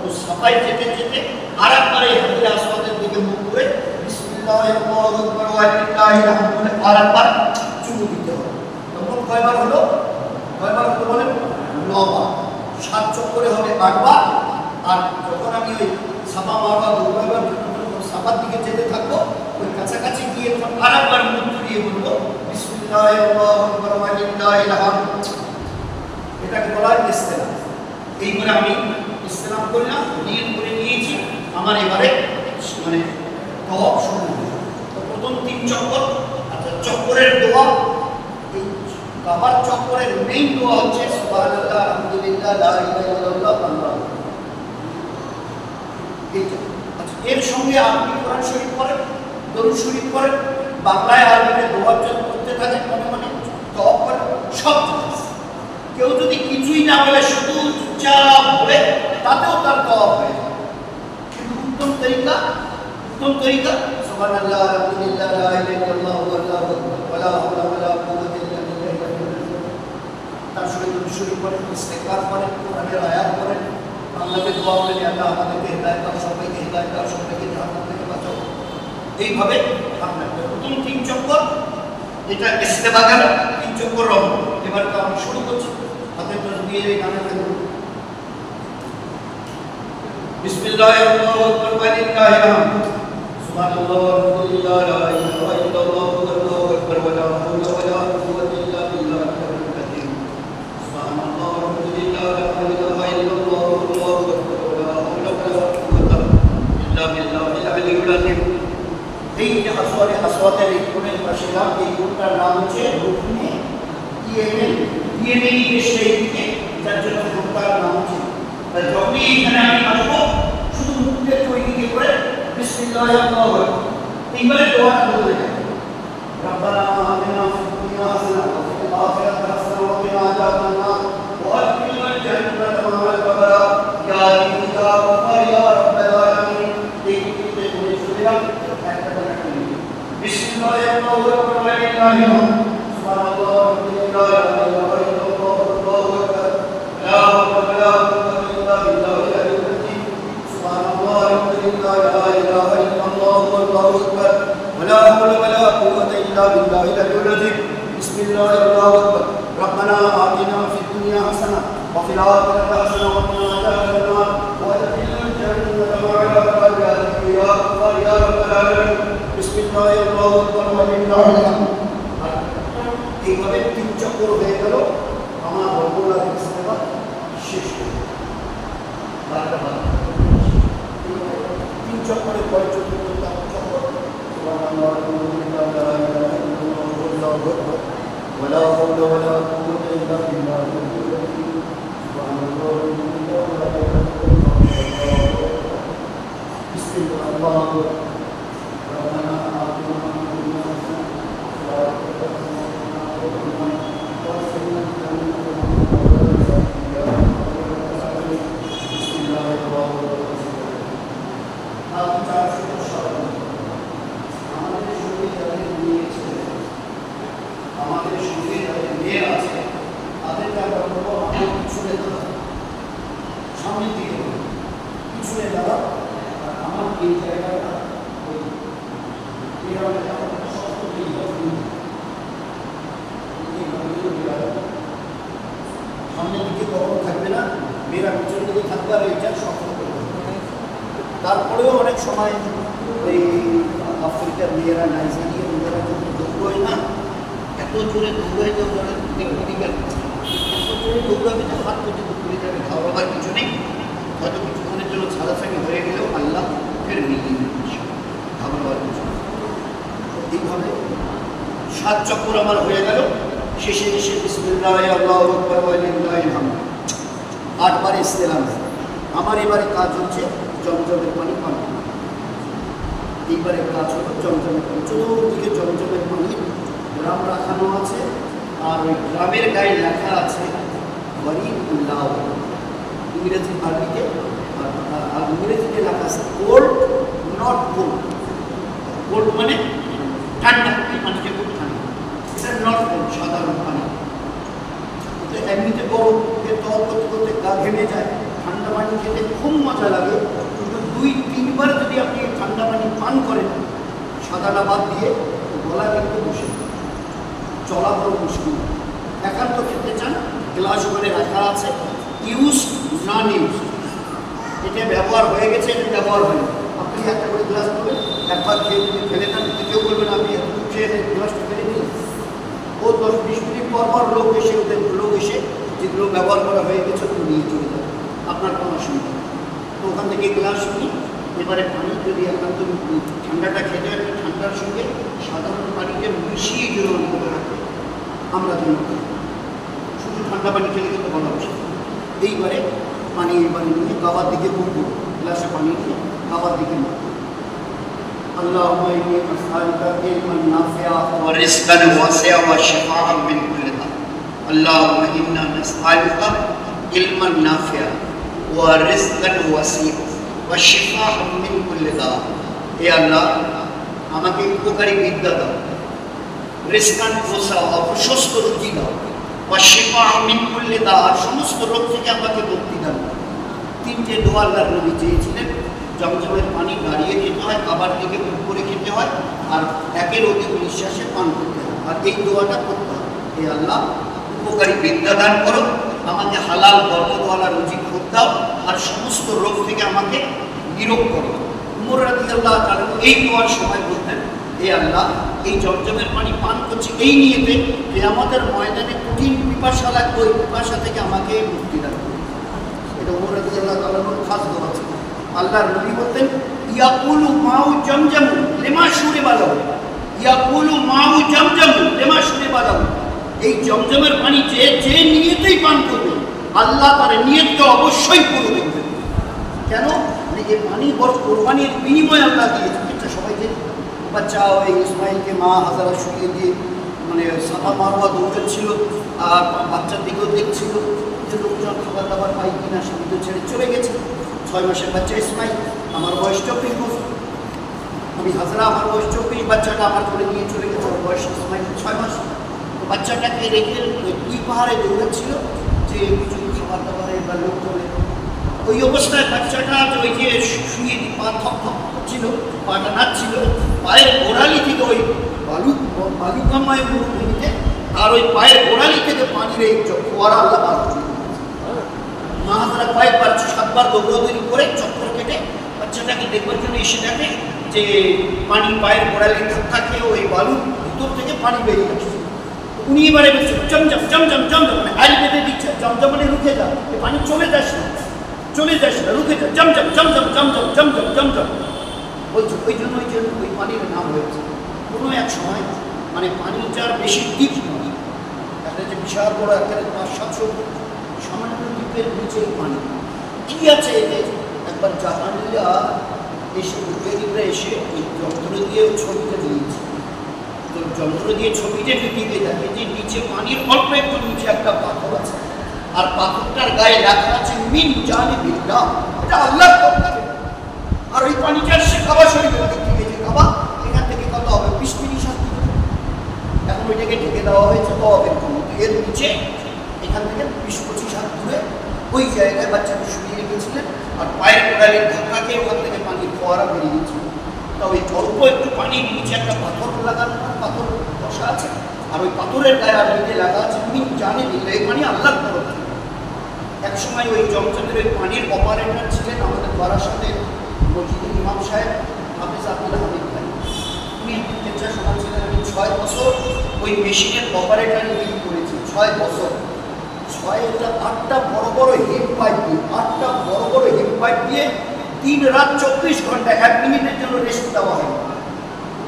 তো সাফায় যেতে যেতে আর একবার এই হাতের আসফাতের দিকে মুখ করে বিসমিল্লাহির আল্লাহু আকবার ওয়া লিল্লাহিল হামদ বলে আর একবার চুমু দিতে হবে। তখন কয়বার হলো? কয়বার হলো বলেন? 9 বার। 7 চক্করে হবে 8 বার। আর যখন আমি ওই সাফা মারওয়া দৌড়াবার জন্য সাফার দিকে যেতে থাকবো, ওই কাছাকাছি গিয়ে তখন আর একবার মুখ দিয়ে বলবো বিসমিল্লাহির আল্লাহু আকবার ওয়া লিল্লাহিল হামদ। এটাকে বলা হয় ইস্তেলাম। এই করে আমি ইস্তেলাম করলাম, নিয়ত করে নিয়েছি, আমার এবারে মানে তওয়াফ শুরু হবে। তো প্রথম 3 চক্কর, আচ্ছা চক্করের দোয়া, এই কাবার চক্করের মেইন দোয়া হচ্ছে সুবহানাল্লাহ, আলহামদুলিল্লাহ, লা ইলাহা ইল্লাল্লাহ, আল্লাহু আকবার। আচ্ছা, এর সঙ্গে আপনি কোরআন শরীফ পড়েন, দরুদ শরীফ পড়েন, বাংলায় আরবিতে দোয়া করতে থাকেন, মনে মনে তওয়াফ করেন, সব আছে। কেউ যদি কিছুই না বলে শুধু চুপচাপ বলে, তাতেও তার তওয়াফ হয়ে যায়। কিন্তু উত্তম তরিকা সুবহানাল্লাহ, আলহামদুলিল্লাহ, লা ইলাহা ইল্লাল্লাহ, আল্লাহু আকবার, ওয়া লা হাওলা ওয়া লা কুওয়াতা ইল্লা বিল্লাহ। তার সঙ্গে দরুদ শরীফ পড়েন, ইস্তেগফার করেন, কোরআনের আয়াত পড়েন, আল্লাহকে দোয়া করেন, আল্লাহ আমাদেরকে হেদায়েত দাও, সবাইকে হেদায়েত দাও, সবাইকে জাহান্নাম থেকে বাঁচাও। এইভাবে আমরা প্রথম 3 চক্কর এটা ইস্তেবা গেল, 3 চক্কর রমণ। এবার তো আমি শুরু করছি, হাতে তসবিহ গানে ফেলব বিসমিল্লাহির রহমানির রহিম সুবহানাল্লাহ আলহামদুলিল্লাহ লা ইলাহা ইল্লাল্লাহ আল্লাহু আকবার ওয়া লা হাওলা ওয়া লা কুওয়াতা ইল্লা বিল্লাহিল আলিয়্যিল কারীম সুবহানাল্লাহ আলহামদুলিল্লাহ লা ইলাহা ইল্লাল্লাহ আল্লাহু আকবার ওয়া লা হাওলা ওয়া লা কুওয়াতা ইল্লা বিল্লাহিল আলিয়্যিল কারীম। এই যে আসওয়াতের এই কোণের পাশে এই কোণটার নাম হচ্ছে রুকনে ইয়েমেনি দেশে দিকে, যার জন্য কোণটার নাম হচ্ছে। তাই যখনই এখানে আমি আসবো শুধু মুখে তৈরি করে বিসমিল্লাহ আল্লাহু আকবার এইবারে দোয়াটা বলে যায়, রব্বানা আতিনা ফিদ দুনিয়া হাসানা ওয়া ফিল আখিরাতি হাসানা ওয়া কিনা আযাবান নার ওয়া আদখিলনাল জান্নাতা মা'আল আবরার ইয়া ইয়া গফফার ইয়া রাব্বাল আলামিন। এই কুতুবে বলে শুনলাম একটা করে বিসমিল্লাহ আল্লাহু আকবার ওয়া লিল্লাহিল হামদ সুবহানাল্লাহ আলহামদুলিল্লাহ লা ইলাহা ইল্লাল্লাহ আল্লাহু আকবার লা হাওলা ওয়া লা কুওয়াতা ইল্লা বিল্লাহিল আলিয়্যিল কারীম সুবহানাল্লাহ আলহামদুলিল্লাহ লা ইলাহা ইল্লাল্লাহ আল্লাহু আকবার ওয়া লা হাওলা ওয়া লা কুওয়াতা ইল্লা বিল্লাহিল আলিয়্যিল কারীম। বিসমিল্লাহ আল্লাহু আকবার রব্বানা আতিনা ফিদ দুনিয়া হাসানাহ ওয়া ফিল আখিরাতি হাসানাহ ওয়া কিনা আযাবান নার ওয়া আদখিলনাল জান্নাতা মা'আল আবরার ইয়া গফফার ইয়া রাব্বাল আলামিন। বিসমিল্লাহ আল্লাহু আকবার ওয়া লিল্লাহিল হামদ। এইভাবে 3 চক্কর হয়ে গেল আমার বর্ণনার ইস্তেমা শেষ হলো। 3 চক্করের পরে চতুর্থ চক্কর সুবহানাল্লাহ আলহামদুলিল্লাহ লা ইলাহা ইল্লাল্লাহ আল্লাহু আকবার ওয়া লা হাওলা ওয়া লা কুওয়াতা ইল্লা বিল্লাহিল আলিয়্যিল কারীম সুবহানাল্লাহ আলহামদুলিল্লাহ লা ইলাহা ইল্লাল্লাহ বিসমিল্লাহ আল্লাহু আকবার রব্বানা আতিনা ফিদ দুনিয়া হাসানাহ ওয়া ফিল আখিরাতি আমাদের সঙ্গে যাদের মেয়ে আছে তাদেরকে আমরা বলবো আমার পিছনে দাঁড়া, সামনের দিকে পিছনে দাঁড়া, আর আমার এই জায়গাটা সামনের দিকে কখনো থাকবে না, মেয়েরা পিছনের দিকে থাকবে আর এইটা শক্ত করবে। তারপরেও অনেক সময় ওই আফ্রিকার মেয়েরা নাইজেরিয়া মেয়েরা যদি দৌড়োয় না, এত জোরে দৌড়ায় যে ওরা মেডিকেল এত জোরে দৌড়াবে যে হাত পর্যন্ত পুড়ে যাবে, ঘাবড়াবার কিছু নেই। হয়তো কিছুক্ষণের জন্য ছাড়াছাড়ি হয়ে গেলেও আল্লাহ ফের মিলিয়ে দেবে, ঘাবড়াবার কিছু নেই। এইভাবে 7 চক্কর আমার হয়ে গেল। শেষে এসে বিসমিল্লাহ আল্লাহু আকবার ওয়া লিল্লাহিল হামদ 8 বার ইস্তেলাম। আমার এবারে কাজ হচ্ছে জমজমের পানি পান করা। এইবারে কাজ হলো জমজমের পানি, চতুর্দিকে জমজমের পানি গ্রাম রাখানো আছে, আর ওই গ্রামের গায়ে লেখা আছে ওয়ারিউল্লাহ ইংরেজি আরবিতে, আর ইংরেজিতে লেখা আছে কোল্ড নট কোল্ড। কোল্ড মানে ঠান্ডা, পানিটা খুব ঠান্ডা, এটা নট কোল্ড সাধারণ পানি। এমনিতে গরম তল করতে করতে গা ঘেমে যায়, ঠান্ডা পানি খেতে খুব মজা লাগে। কিন্তু 2-3 বার যদি আপনি ঠান্ডা পানি পান করেন সাদাটা বাদ দিয়ে, গলা কিন্তু বসে চলা বড় মুশকিল। একান্ত খেতে চান, গ্লাস ওখানে রাখা আছে, ইউজ নন ইউজ, এটা ব্যবহার হয়ে গেছে, এটা ব্যবহার হয়নি। আপনি একটা করে গ্লাস করবেন, একবার খেয়ে যদি ফেলে দেন, কেউ বলবেন আপনি এতটুকু খেয়ে গ্লাসটা ফেলে দিন। ও 10-20 মিনিট পর পর লোক এসে যেগুলো ব্যবহার করা হয়ে গেছে ওগুলো নিয়ে চলে যাবে, আপনার কোনো অসুবিধা নেই। তো ওখান থেকে গ্লাস নিই। এবারে পানি যদি একান্ত ঠান্ডাটা খেতে হয়, ঠান্ডার সঙ্গে সাধারণ পানিকে মিশিয়ে গ্রহণ করে রাখবে, আমরা শুধু ঠান্ডা পানি খেলে কিন্তু ভালো হচ্ছে। এইবারে পানি নিয়ে কাবার দিকে করবো, গ্লাসে পানি নিয়ে কাবার দিকে মারবো। اللهم إني أسألك علما نافعا ورزقا واسعا وشفاء من كل داء. اللهم إنا نسألك علما نافعا ورزقا واسعا وشفاء من كل داء. হে আল্লাহ, আমাকে উপকারী বিদ্যা দাও, রিজকান ওয়াসিআ অপ্রশস্ত রুজি দাও, ওয়াশিফা মিন কুল্লি দা সমস্ত রোগ থেকে আমাকে মুক্তি দাও। 3টে দোয়া আল্লাহর নবী চেয়েছিলেন। জমজমের পানি দাঁড়িয়ে খেতে হয়, খাবার দিকে মুখ করে খেতে হয়, আর একের অধিক নিঃশ্বাসে পান করতে হয়, আর এই দোয়াটা করতে হয়। হে আল্লাহ, উপকারী বিদ্যা দান করো, আমাকে হালাল বরকতওয়ালা রুজি খুব দাও, আর সমস্ত রোগ থেকে আমাকে নিরোগ করো। উমর রাদিয়াল্লাহু তাআলা এই দোয়ার সময় বলতেন, হে আল্লাহ, এই জমজমের পানি পান করছি এই নিয়েতে যে আমাদের ময়দানে কঠিন পিপাসা লাগবে, ওই পিপাসা থেকে আমাকে মুক্তি দাও। এটা উমর রাদিয়াল্লাহু তাআলার খাস দোয়া ছিল। আল্লাহর নবী বলতেন, ইয়াকুলু মাউ জমজম লিমা শুরিবালাহু, ইয়াকুলু মাউ জমজম লিমা শুরিবালাহু। এই জমজমের পানি যে যে নিয়তেই পান করবে, আল্লাহ তার নিয়তকে অবশ্যই পূরণ করবে। কেন? এই পানি বড় কোরবানির বিনিময়ে আল্লাহ দিয়েছে। এটা সবাই যে বাচ্চা ওই ইসমাইলকে মা হাজারা শুকিয়ে দিয়ে মানে সাফা মারওয়া দৌড়াচ্ছিল, আর বাচ্চার দিকেও দেখছিল যে লোকজন খাবার দাবার পাই কিনা, স্বামী তো ছেড়ে চলে গেছে। 6 মাসের বাচ্চা ইসমাইল, আমার বয়স 24 বছর, আমি হাজারা, আমার বয়স 24, বাচ্চাটা আমার করে নিয়ে চলে গেছে, আমার বয়স ইসমাইল 6 মাস। তো বাচ্চাটাকে রেখে দুই পাহাড়ে দৌড়াচ্ছিল যে কিছু খাবার দাবারের বা লোক চলে। ওই অবস্থায় বাচ্চাটা ওই যে শুয়ে পা থপ থপ করছিল, পাটা নাচছিল, পায়ের গোড়ালি থেকে ওই বালুকাময় মরুভূমিতে আর ওই পায়ের গোড়ালি থেকে পানির এই ফোয়ারা আল্লাহ বার করে মা হাজারা কয়েকবার 7বার দৌড়াদৌড়ি করে চক্কর কেটে বাচ্চাটাকে দেখবার জন্য এসে দেখে যে পানি পায়ের গোড়ালি ধাক্কা খেয়ে ওই বালুর ভিতর থেকে পানি বেরিয়ে আসছে। উনি এবারে বলছে জমজম জমজম জমজম, মানে আইল বেঁধে দিচ্ছে, জমজম মানে রুখে যা, পানি চলে যাস না, চলে যাস না, রুখে যা, জমজম জমজম জমজম জমজম জমজম বলছে। ওই জন্য ওই পানির নাম হয়েছে। কোনো এক সময় মানে পানিটার বেশি দ্বীপ নয়, একটা যে বিশাল বড় একটা 500-700 সামান্য দ্বীপের নিচে পানি কি আছে এতে। একবার জাপানিরা এসে বিজ্ঞানীরা এসে ওই যন্ত্র দিয়ে ছবিটা দিয়েছে। তো যন্ত্র দিয়ে ছবিটা দিতে দেখে যে নিচে পানির অল্প একটু নিচে একটা পাথর আছে, আর পাথরটার গায়ে লেখা আছে মিন জানিবিল্লাহ, এটা আল্লাহর পক্ষ থেকে। আর ওই পানিটার সে কাবা শরীফের দিক থেকে যে কাবা, এখান থেকে কত হবে 20-30 হাত। এখন ওইটাকে ঢেকে দেওয়া হয়েছে তওয়াফের জন্য। এর নিচে এখান থেকে 20-25 হাত দূরে ওই জায়গায় বাচ্চাকে শুয়ে রেখেছিলেন, আর পায়ের গোড়ালির ধাক্কা খেয়ে ওখান থেকে পানির ফোয়ারা বেরিয়ে গেছিল। তা ওই অল্প একটু পানির নিচে একটা পাথর লাগানো, পাথর বসা আছে, আর ওই পাথরের গায়ে আর নিচে লাগা আছে মিন জানিবিল্লাহ, এই পানি আল্লাহর তরফ থেকে। এক সময় ওই জমজমের ওই পানির অপারেটর ছিলেন আমাদের বারাসাতের মসজিদের ইমাম সাহেব হাফেজ আব্দুল হামিদ ভাই। উনি কেঞ্চা সমাজ ছিলেন। আমি 6 বছর ওই মেশিনের অপারেটর ডিউটি করেছি, 6 বছর। 8টা বড় বড় হিপ পাইপ দিয়ে, 8টা বড় বড় হিপ পাইপ দিয়ে 3 রাত 24 ঘন্টা, 1 মিনিটের জন্য রেস্ট দেওয়া হয়।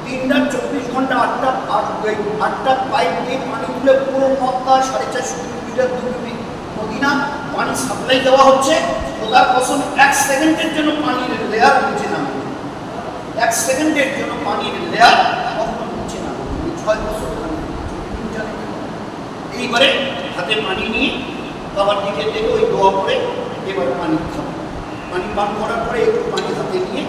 3 রাত 24 ঘন্টা 8টা পাইপ দিয়ে পানি তুলে পুরো মক্কা 450 কিলোমিটার দূরে মদিনা পানি সাপ্লাই দেওয়া হচ্ছে। খোদার কসম 1 সেকেন্ডের জন্য পানির লেয়ার নিচে নামে, 1 সেকেন্ডের জন্য পানির লেয়ার কখনো নিচে নামে। 6 বছর এইবারে হাতে পানি নিয়ে বাবার দিকে থেকে ওই দোয়া করে এবারে পানি খাবো। পানি পান করার পরে একটু পানি হাতে নিয়ে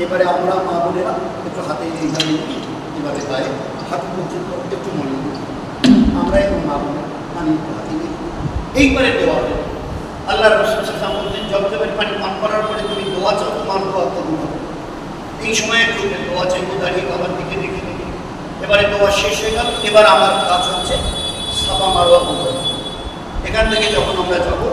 এবারে আমরা মা বোনেরা একটু হাতে এইভাবে নিয়ে এভাবে গায়ে হাত পর্যন্ত একটু মনে করি আমরা এবং মা বোনেরা পানি হাতে নিয়ে এইবারে দোয়া হবে। আল্লাহ রাসূল সাল্লাল্লাহু আলাইহি ওয়াসাল্লাম বলতেন, জমজমের পানি পান করার পরে তুমি দোয়া চাও, তোমার দোয়া কবুল হবে। এই সময় একটু দোয়া চাইবো দাঁড়িয়ে বাবার দিকে দেখে দেখে। এবারে দোয়া শেষ হয়ে গেল। এবার আমার কাজ হচ্ছে সাফা মারওয়া করতে। এখান থেকে যখন আমরা যাবো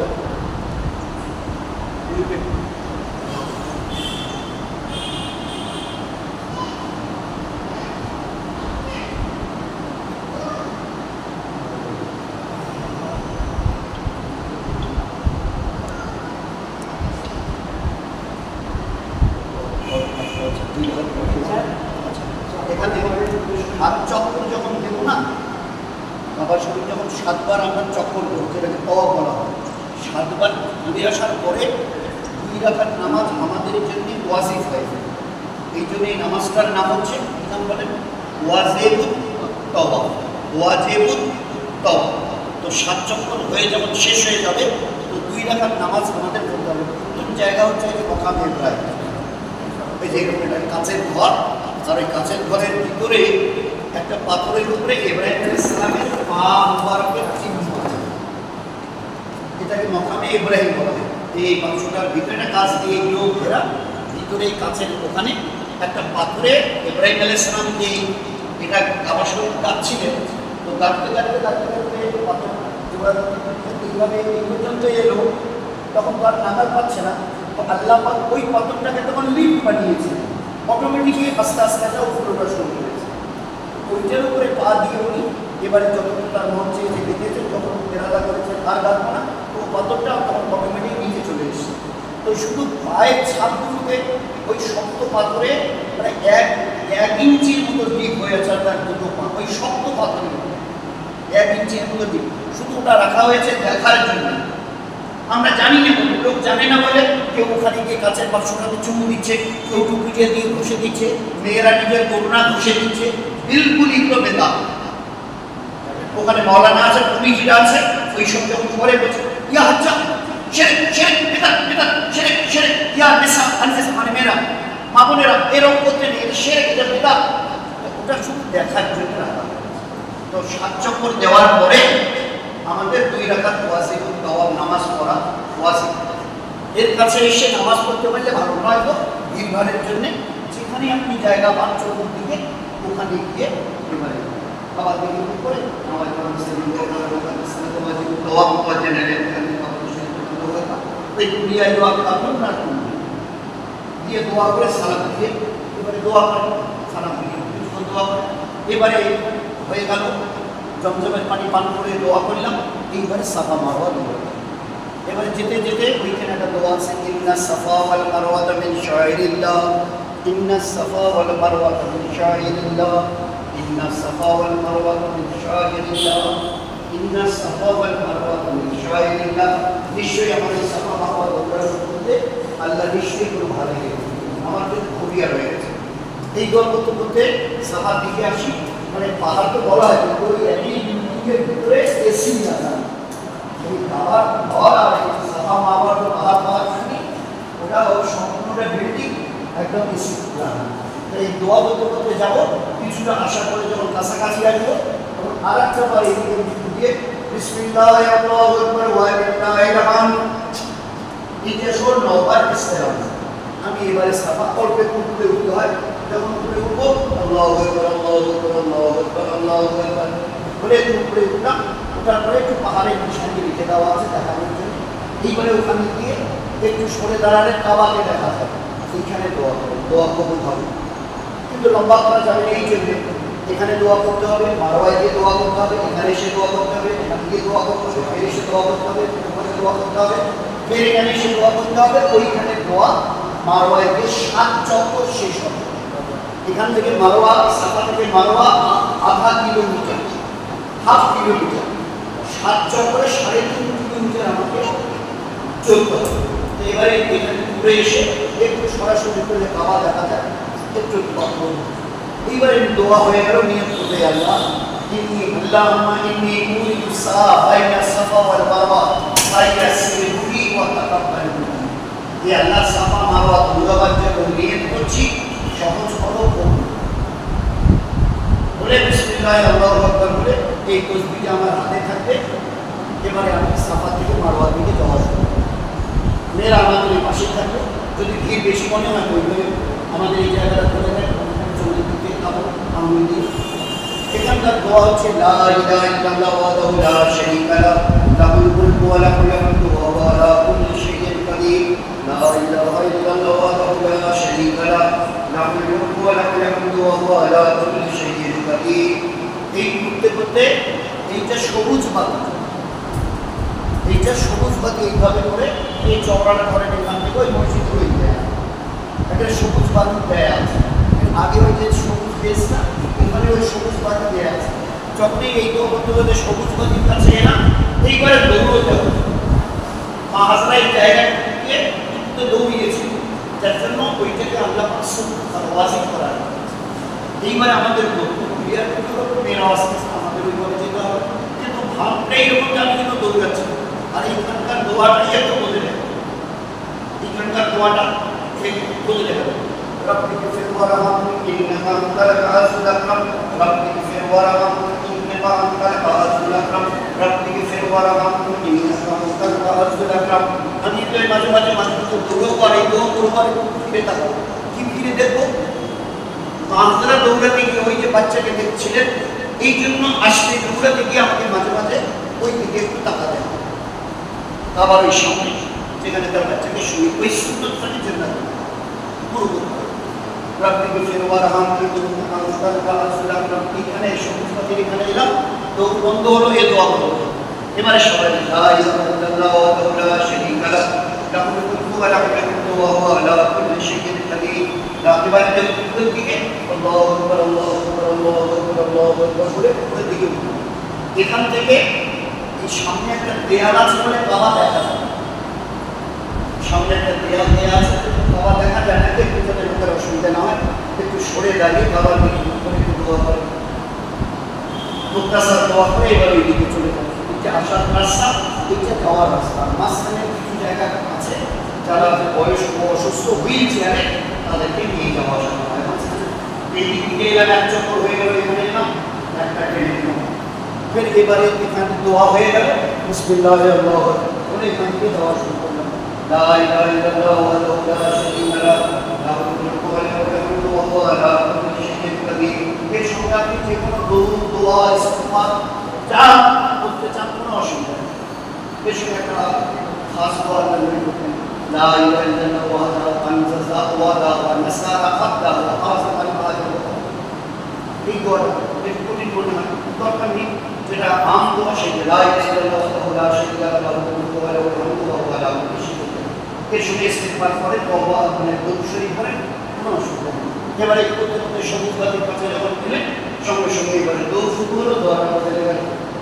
এখানে হাত চক্র যখন দেবো না, বাবার শরীর যখন 7বার আমরা চক্কর করবো, যেটাকে তওয়াফ বলা হয়। 7বার ঘুরে আসার পরে 2 রাকাত নামাজ আমাদের জন্য ওয়াজিব হয়ে যায়। এই জন্য এই নামাজটার নাম হচ্ছে, নাম বলেন ওয়াজিবুত তওয়াফ। ওয়াজিবুত তওয়াফ। তো 7 চক্কর হয়ে যখন শেষ হয়ে যাবে, তো 2 রাকাত নামাজ আমাদের পড়তে হবে। প্রথম জায়গা হচ্ছে যে মকামে ইব্রাহিম, এই যে এটা কাচের ঘর, আর ওই কাচের ঘরের ভিতরে একটা পাথরের উপরে ইব্রাহিম আলাইহিস সালামের পা মুবারকের চিহ্ন আছে। এটাকে মকামে ইব্রাহিম বলা হয়। এই বাক্সটার ভিতরে কাঁচ দিয়ে এগুলো ঘেরা, ভিতরে এই কাচের ওখানে একটা পাথরে ইব্রাহিম আলাইহিস সালাম যে এটা কাবা শরীফ কাটছিলেন, তো কাটতে কাটতে কাটতে কাটতে পাথর এইভাবে এই পর্যন্ত এলো, তখন তো আর নাগাল পাচ্ছে না। তো আল্লাহ পাক ওই পাথরটাকে তখন লিফট বানিয়েছে, অটোমেটিকলি আস্তে আস্তে আস্তে উপরে ওঠা শুরু করেছে। ওইটার উপরে পা দিয়ে উনি এবারে যতক্ষণ তার মন চেয়েছে দেখেছে, যখন এরাদা করেছে আর ডাকবো না, তো পাথরটা তখন অটোমেটিক নিচে চলে এসেছে। তো শুধু পায়ের ছাপগুলোতে ওই শক্ত পাথরে মানে এক ইঞ্চির মতো ডিপ হয়েছে তার দুটো পা, ওই শক্ত পাথরে 1 ইঞ্চির মতো ডিপ। শুধু ওটা রাখা হয়েছে দেখার জন্য। আমরা জানি না, লোক জানে না বলে কেউ ওখানে গিয়ে কাছের বাক্সটাতে চুমু দিচ্ছে, কেউ টুপিটা দিয়ে ঘষে দিচ্ছে, মেয়েরা নিজের করোনা ঘষে দিচ্ছে। বিলকুল এগুলো বেদা। ওখানে মৌলানা আছে, পুলিশরা আছে, ওই সব যখন করে বলছে ইয়া হচ্ছা শেরেক শেরেক বেদা বেদা শেরেক শেরেক ইয়া নেশা আনফেস, মানে মেয়েরা মা বোনেরা এরকম করতে নেই, এটা শেরেক, এটা বেদা। ওটা শুধু দেখার জন্য রাখা। তো 7 চক্কর দেওয়ার পরে আমাদের 2 রাকাত ওয়াজিব তাওয়াব নামাজ পড়া ওয়াজিব। এর কাছে এসে নামাজ পড়তে পারলে ভালো, নয় তো ভিড়ভাড়ের জন্য যেখানে আপনি জায়গা পান চতুর্দিকে ওখানে গিয়ে এবারে বাবার দিকে করে নামাজ পড়া তাওয়াব পড়তে নেন। ওই দুনিয়ায় দোয়া করুন না দিয়ে দোয়া করে সালাম দিয়ে এবারে দোয়া করেন, সালাম দিয়ে দোয়া করেন। এবারে হয়ে গেল জমজমের পানি পান করে দোয়া করলাম, এইবারে সাফা মারওয়া দোয়া। এবারে যেতে যেতে ওইখানে একটা দোয়া আছে, ইন্না সাফা ওয়াল মারওয়াতা মিন শাইরিল্লাহ, ইন্না সাফা ওয়াল মারওয়াতা মিন শাইরিল্লাহ, ইন্না সাফা ওয়াল মারওয়াতা মিন শাইরিল্লাহ, ইন্না সাফা ওয়াল মারওয়াতা মিন শাইরিল্লাহ। নিশ্চয়ই আমাদের সাফা মারওয়া দোয়া করতে আল্লাহ নিশ্চয়ই কোনো ভালো লেগে আমার কিন্তু খুবিয়া রয়ে গেছে। এই দোয়া করতে করতে সাফার দিকে আসি, মানে পাহাড় তো বলা হয় কিন্তু ওই একই বিল্ডিংয়ের ভিতরে এসি জানা, ওই খাবার ঘর আর সাফা মারওয়ার পাহাড় শুনি, ওটা সম্পূর্ণটা বিল্ডিং একদম এসি জানা। এই দোয়া করতে করতে যাবো, কিছুটা আশা করে যখন কাছাকাছি আসবো তখন আর একটা বার এদিকে দিয়ে বিসমিল্লাহ আল্লাহু আকবার ওয়া লিল্লাহিল হামদ, এটা শোন 9 বার ইস্তেগফার। আমি এবারে সাফা অল্প একটু উপরে উঠতে হয়, যখন উপরে উঠবো আল্লাহু আকবার আল্লাহু আকবার আল্লাহু আকবার আল্লাহু আকবার বলে একটু উপরে উঠলাম। ওঠার পরে একটু পাহাড়ের নিশানি লিখে দেওয়া আছে দেখানোর জন্য। এইবারে ওখানে গিয়ে একটু সরে দাঁড়ালে কাবাকে দেখা যাবে, এইখানে দোয়া করবে, দোয়া কবুল হবে। কিন্তু লম্বা করা যাবে না, এই জন্যে এখানে দোয়া করতে হবে, মারওয়ায় গিয়ে দোয়া করতে হবে, এখানে এসে দোয়া করতে হবে, এখানে গিয়ে দোয়া করতে হবে, ফের এসে দোয়া করতে হবে, ওখানে দোয়া করতে হবে, ফের এখানে এসে দোয়া করতে হবে। ওইখানে দোয়া মারওয়ায় গিয়ে 7 চক্কর শেষ হবে। এখান থেকে মারওয়া, সাফা থেকে মারওয়া ½ কিলোমিটার, হাফ কিলোমিটার, 7 চক্করে 3.5 কিলোমিটার আমাকে চলতে হবে। তো এবারে এখানে ঘুরে এসে একটু সরাসরি করে কাবা দেখা যায়, একটু দোয়া করব। এইবারে দোয়া হয়ে গেল, নিয়ত করতে আল্লাহ ইন্নী আল্লাহুম্মা ইন্নী উরিদু বাইনা সাফা ওয়াল মারওয়া ফায়াসসিরলি ওয়া তাকাব্বাল মিন্নি। এই আল্লাহ সাফা মারওয়া দুবার জন্য নিয়ত করছি, সহজ করো বলে বিসমিল্লাহ আল্লাহু আকবার বলে এই তাসবিহটা আমার হাতে থাকবে। এবারে আমি সাফা থেকে মারওয়ার দিকে যাওয়া শুরু করব। মেয়েরা আমাদের এই পাশে থাকবে, যদি ভিড় বেশি মনে হয় বলবে আমাদের এই জায়গাটা ধরে নেয়, চতুর্দিকে খাবো আঙুল দিয়ে। এখানকার দোয়া হচ্ছে লা ইলাহা ইল্লাল্লাহ ওয়াহদাহু লা শারীকা লাহু লাহুল মুলকু ওয়া লাহুল হামদু ওয়া হুয়া আলা কুল্লি শাইইন কাদির। লা ইলাহা ইল্লাল্লাহ ওয়াহদাহু লা শারীকা লাহু লাহুল মুলকু ওয়া লাহুল হামদু ওয়া হুয়া আলা কুল্লি শাইইন কাদির। এই করতে করতে এইটা সবুজ বাতি, এইটা সবুজ বাতি এইভাবে করে এই চওড়াটা ধরেন এখান থেকে ওই মসজিদ ওই দেয়, একটা সবুজ বাতি দেয়া আছে। আগে ওই যে সবুজ বেসটা, এখানে ওই সবুজ বাতি দেওয়া আছে। যখনই এই দোয়া করতে করতে সবুজ বাতির কাছে এলাম, এইবারে দৌড়তে হবে। মা হাজরা এই জায়গায় গিয়ে তো দৌড়িয়েছিল, যার জন্য ওইটাকে আল্লাহ ওয়াজিব করা। এইবারে আমাদের ক্লিয়ার করতে হবে, মেয়ের আওয়াজ আমাদের ওইভাবে যেতে হবে। কিন্তু ভাবটা এইরকম যে আমি কিন্তু দৌড়াচ্ছি, আর এইখানকার দোয়াটাই একটু বদলে হবে, এইখানকার দোয়াটা বদলে হবে। رب اغفر وارحمني إنك أنت العزيز الأكرم رب اغفر وارحمني إنك أنت العزيز الأكرم رب اغفر وارحمني إنك أنت العزيز الأكرم। আমি তো মাঝে মাঝে মানুষকে দৌড়ও করে দৌড় করবার ফিরে থাকবো, কি ফিরে দেখবো মানুষরা দৌড়াতে গিয়ে ওই যে বাচ্চাকে দেখছিলেন, এই জন্য আসলে দৌড়াতে গিয়ে আমাকে মাঝে মাঝে ওই দিকে একটু তাকাতে হবে। আবার ওই সামনে যেখানে তার বাচ্চাকে শুয়ে ওই সুন্দরটাকে জেন্না পুরো করতে হবে। রাব্বিকে ফেরওয়ার এখানে সবুজপাতির এখানে এলাম, তো বন্ধ হলো, এ দোয়া বন্ধ হলো। এবারে সবাই এখান থেকে এই সামনে একটা দেয়াল আছে বলে বাবা দেখা যায়, সামনে একটা দেয়াল দেওয়া আছে বাবা দেখা যায় না, একটু যাতে লোকের অসুবিধা না হয় একটু সরে দাঁড়িয়ে বাবার দিকে করে একটু দোয়া করে, মুক্তাসার দোয়া করে এবার ওই দিকে চলে যাবে। যে আসার রাস্তা, এইটা যাওয়ার রাস্তা, মাঝখানে কিছু জায়গা আছে যারা বয়স্ক অসুস্থ হুইল চেয়ারে তাদেরকে নিয়ে যাওয়া আসা হয়। এই দিকে এলাম, এক চক্কর হয়ে গেল, এখানে এলাম একটা ট্রেনে নিলাম, ফের এবারে এখানে দোয়া হয়ে গেল, বিসমিল্লাহ আল্লাহু আকবার বলে এখান থেকে দোয়া শুরু করলাম। লা ইলাহা ইল্লাল্লাহু ওয়াহদাহু লা শারীকা লাহু লাহুল মুলকু ওয়া লাহুল হামদু ওয়া হুয়া আলা কুল্লি শাইইন কাদির। এর সঙ্গে আপনি যে কোনো দোয়া ইস্তিগফার যা করতে চান কোনো অসুবিধা নেই। এর সঙ্গে একটা খাস দোয়া নবী করতেন, লা ইলাহা ইল্লাল্লাহু ওয়াহদাহু আনজাযা ওয়াদাহু ওয়া নাসারা আবদাহু ওয়া আযমা আল-আজর। এই দোয়াটা একটু কঠিন মনে হয়, দরকার নেই। যেটা আম দোয়া সেটা লা ইলাহা ইল্লাল্লাহু লা শারীকা লাহু লাহুল মুলকু ওয়া লাহুল হামদু ওয়া হুয়া আলা কুল্লি শাইইন কাদির। এর সঙ্গে ইস্তিগফার করে তওবা মানে দরুদ শরীফ পড়ে কোনো অসুবিধা নেই। এবারে করতে করতে সবুজ বাতির কাছে যখন গেলেন সঙ্গে সঙ্গে এবারে দৌড় শুরু হলো, দোয়াটা বলে গেল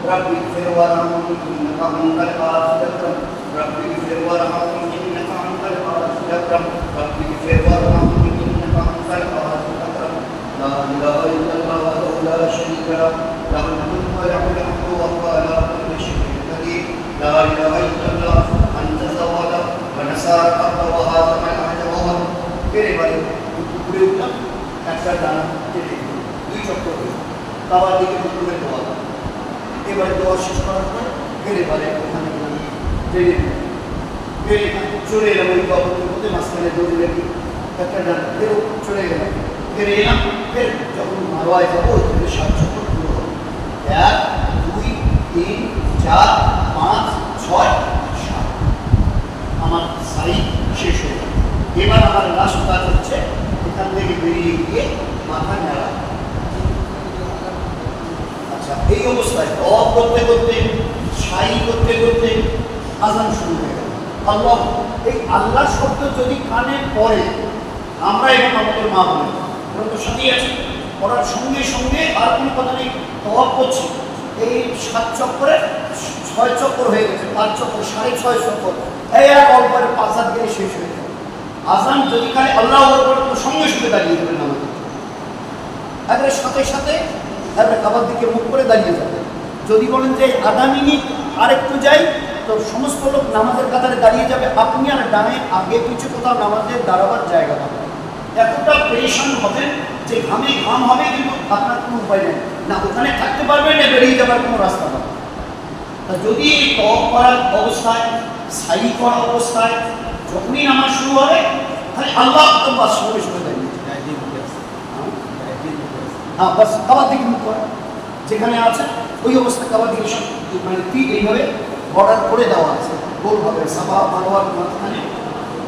রাব্বি ফির ওয়ারহামনি ইন্নাকা আনতাল আজিজুল আকরাম, রাব্বি ফির ওয়ারহামনি ইন্নাকা আনতাল আজিজুল আকরাম, রাব্বি ফির ওয়ারহামনি ইন্নাকা আনতাল আজিজুল আকরাম, লা ইলাহা ইল্লাল্লাহু ওয়াহদাহু লা শারীকা লাহু লাহুল মুলকু ওয়া লাহুল হামদু ওয়া হুয়া আলা কুল্লি শাইইন কাদির, লা ইলাহা ইল্লাল্লাহু আনজাযা ওয়াদাহু ওয়া নাসারা আবদাহু ওয়া আযমা আল-আজর। ফের এবারে উপরে উঠলাম, একটা ডানা কেটে দুই চক্কর হয়ে বাবার দিকে পুকুরে দোয়া। এবারে দোয়া শেষ করার পর ফের এবারে ওখানে ট্রেনে ফের এখানে চলে এলাম, ওই বাবুদের মধ্যে মাঝখানে দৌড়ে রেখে একটা ডানা ফেরও চলে গেলাম, ফের এলাম, ফের যখন মারোয়ায় যাবো ওই থেকে 7 চক্কর পুরো হলো। 1 2 3 4 5 6 7 আমার সারি শেষ হয়ে গেল। এবার আমার লাস্ট কাজ হচ্ছে এখান থেকে বেরিয়ে গিয়ে মাথা নেড়া। আচ্ছা, এই অবস্থায় দোয়া করতে করতে সাই করতে করতে আযান শুরু হয়ে গেল। আল্লাহ, এই আল্লাহ শব্দ যদি কানে পড়ে, আমরা এবং আমাদের মা বলে ওরা তো সাথেই আছে, পড়ার সঙ্গে সঙ্গে আর কোনো কথা নেই, দোয়া করছি। এই 7 চক্করে 6 চক্কর হয়ে গেছে, 5 চক্কর 6.5 চক্কর, এই এক অল্পরে 5 হাত গেলে শেষ হয়ে গেল। আযান যদি কানে আল্লাহু আকবার তো সঙ্গে সঙ্গে দাঁড়িয়ে যাবেন নামাজে, একবারে সাথে সাথে একবারে কাবার দিকে মুখ করে দাঁড়িয়ে যাবে। যদি বলেন যে আধা মিনিট আর একটু যাই, তো সমস্ত লোক নামাজের কাতারে দাঁড়িয়ে যাবে, আপনি আর ডানে আগে পিছু কোথাও নামাজের দাঁড়াবার জায়গা পাবেন। এতটা পেরেশান হবেন যে ঘামে ঘাম হবে, কিন্তু আপনার কোনো উপায় নেই, না ওখানে থাকতে পারবেন না বেরিয়ে যাবার কোনো রাস্তা পাবেন। তা যদি তওয়াব করার অবস্থায়, সাই করার অবস্থায় যখনই নামাজ শুরু হবে তাহলে আল্লাহ আকবার সঙ্গে সঙ্গে দাঁড়িয়ে হ্যাঁ বাস কাবার দিকে মুখ করা, যেখানে আছে ওই অবস্থা কাবার দিকে সব মানে এইভাবে বর্ডার করে দেওয়া আছে, গোলভাবে সাফা মারওয়ার মাঝখানে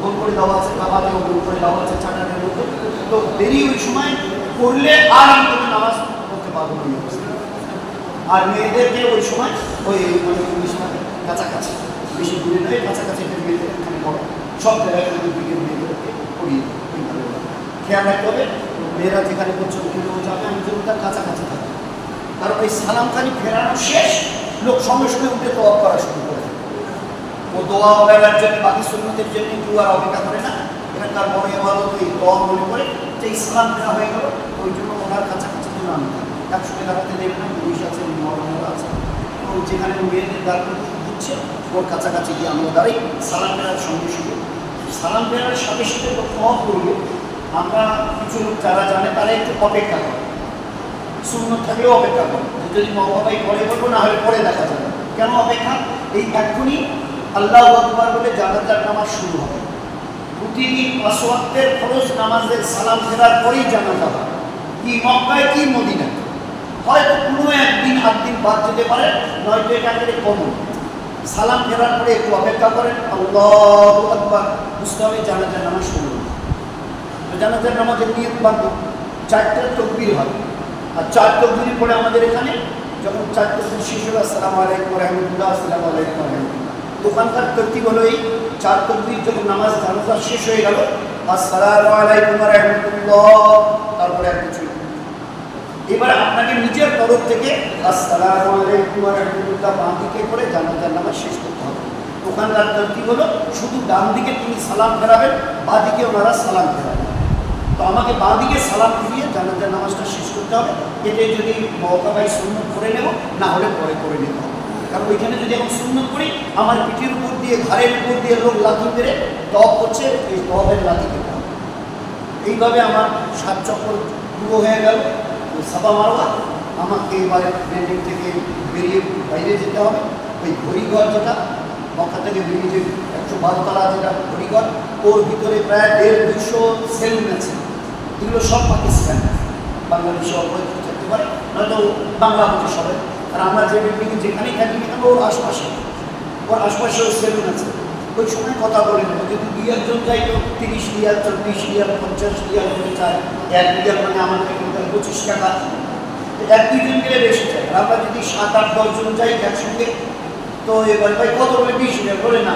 গোল করে দেওয়া আছে, কাবাতেও গোল করে দেওয়া আছে চাটানের মধ্যে। তো দেরি ওই সময় করলে আর আমি তোকে নামাজ পড়তে পারবো না। আর মেয়েদেরকে ওই সময় ওই মানে কাছাকাছি, বেশি দূরে নয়, কাছাকাছি মেয়েদের বড় সব জায়গায় মেয়েদেরকে পড়িয়ে খেয়াল রাখতে হবে। মেয়েরা যেখানে পর্যন্ত যাবে আমি যেন তার কাছাকাছি থাকবে, কারণ এই সালামখানি ফেরানো শেষ, লোক সঙ্গে সঙ্গে উঠে দোয়া করা শুরু করে। ও দোয়া করার জন্য বাকি সুন্নতের জন্য কেউ আর অপেক্ষা করে না, এখানকার বড় ইবাদত এই দোয়া মনে করে যে ইসলাম ফেরা হয়ে গেল, ওই জন্য ওনার কাছাকাছি যেন আমি থাকি। একসঙ্গে দাঁড়াতে দেবে না, পুলিশ আছে, মরমরা আছে, তো যেখানে মেয়েদের দাঁড় দিচ্ছে ওর কাছাকাছি গিয়ে আমরা দাঁড়াই। সালাম ফেরার সঙ্গে সঙ্গে, সালাম ফেরার সাথে সাথে দোয়া করবে। আমরা কিছু লোক যারা জানে তারা একটু অপেক্ষা করে, সুন্নত থাকলেও অপেক্ষা করে, যদি মহাবাই পরে বলবো না হলে পরে দেখা যাবে। কেন অপেক্ষা? এই এখনই আল্লাহু আকবার বলে জানাজার নামাজ শুরু হবে। প্রতিদিন 5 ওয়াক্তের ফরজ নামাজের সালাম ফেরার পরেই জানাজা হয়, কি মক্কায় কি মদিনায়। হয়তো কোনো একদিন 7 দিন বাদ যেতে পারে, নয়তো এটা করে কমন। সালাম ফেরার পরে একটু অপেক্ষা করেন, আল্লাহু আকবার, বুঝতে হবে জানাজার নামাজ শুরু। জানাজার নামাজের নিয়ত বাঁধব, 4টা তাকবীর হয়, আর 4 তাকবীর পরে আমাদের এখানে যখন 4 তাকবীর শেষ হলো, আসসালামু আলাইকুম ওয়া রাহমাতুল্লাহ, আসসালামু আলাইকুম ওয়া রাহমাতুল্লাহ। দোকানকার তরতিব হলো এই 4 তাকবীর যখন নামাজ জানাজা শেষ হয়ে গেল, আসসালামু আলাইকুম ওয়া রাহমাতুল্লাহ, তারপরে আর কিছু। এবার আপনাকে নিজের তরফ থেকে আসসালামু আলাইকুম ওয়া রাহমাতুল্লাহ বাম দিকে করে জানাজার নামাজ শেষ করতে হবে। দোকানদার তরতিব হলো শুধু ডান দিকে তিনি সালাম ফেরাবেন, বাঁ দিকে ওনারা সালাম ফেরাবেন। তো আমাকে বাঁ দিকে সালাম ফিরিয়ে জানাজার নামাজটা শেষ করতে হবে। এতে যদি মওকা পাই সুন্নত করে নেব, না হলে পরে করে নিতে হবে। কারণ ওইখানে যদি এখন সুন্নত করি, আমার পিঠের উপর দিয়ে ঘাড়ের উপর দিয়ে লোক লাথি মেরে তওয়াব করছে, এই তওয়াবের লাথি খেতে হবে। এইভাবে আমার 7 চক্কর পুরো হয়ে গেল সাফা মারওয়া। আমাকে এবারে বিল্ডিং থেকে বেরিয়ে বাইরে যেতে হবে। ওই ঘড়িঘর যেটা মক্কা থেকে বেরিয়ে যে 112 তলা যেটা ঘড়িঘর, ওর ভিতরে প্রায় 150-200 সেলুন আছে। এগুলো সব পাকিস্তান, বাংলাদেশে অল্প থাকতে পারে, নয়তো বাংলা হচ্ছে সবাই। আর আমরা যে বিল্ডিংয়ে যেখানেই থাকি না কেন, ওর আশপাশেও সেলুন আছে। ওই সময় কথা বলে নেব, যদি 2 জন যাই তো 30 রিয়াল, 40 রিয়াল, 50 রিয়াল করে চায়। 1 রিয়াল মানে আমাদের 25 টাকা। 1-2 জন গেলে বেশি চাই। আর আমরা যদি 7-8-10 জন যাই একসঙ্গে, তো এবার ভাই কত বলে 20 রিয়াল বলে, না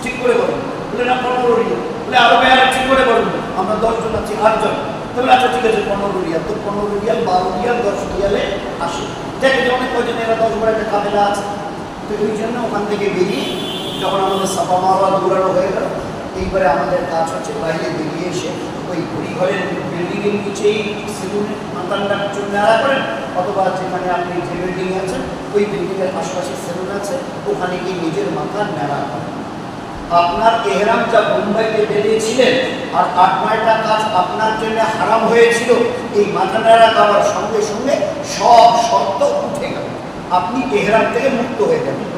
ঠিক করে বলেন, বলে না 15 রিয়াল, বলে আরো ভাই ঠিক করে বলুন, আমরা 10 জন আছি, 8 জন, তাহলে আচ্ছা ঠিক আছে 15 রিয়াল। তো 15 রিয়াল, 12 রিয়াল, 10 রিয়ালে আসে। দেখে যে অনেক কয়জন এরা 10 বড় একটা কাবেলা আছে। তো এই জন্য ওখান থেকে বেরিয়ে যখন আমাদের সাফা মারওয়া দৌড়ানো হয়ে গেল, এইবারে আমাদের কাজ হচ্ছে বাইরে বেরিয়ে এসে ওই ঘড়িঘরের বিল্ডিংয়ের নিচেই সেলুনের মাথানটা চুল নাড়া করেন, অথবা যেখানে আপনি যে বিল্ডিংয়ে আছেন ওই বিল্ডিংয়ের আশপাশে সেলুন আছে, ওখানে গিয়ে নিজের মাথা নাড়া করেন। আপনার এহরাম যা মুম্বাইতে বেরিয়েছিলেন আর 8-9টা কাজ আপনার জন্য হারাম হয়েছিল, এই মাথা নাড়া করার সঙ্গে সঙ্গে সব শর্ত উঠে গেল, আপনি এহরাম থেকে মুক্ত হয়ে যাবেন।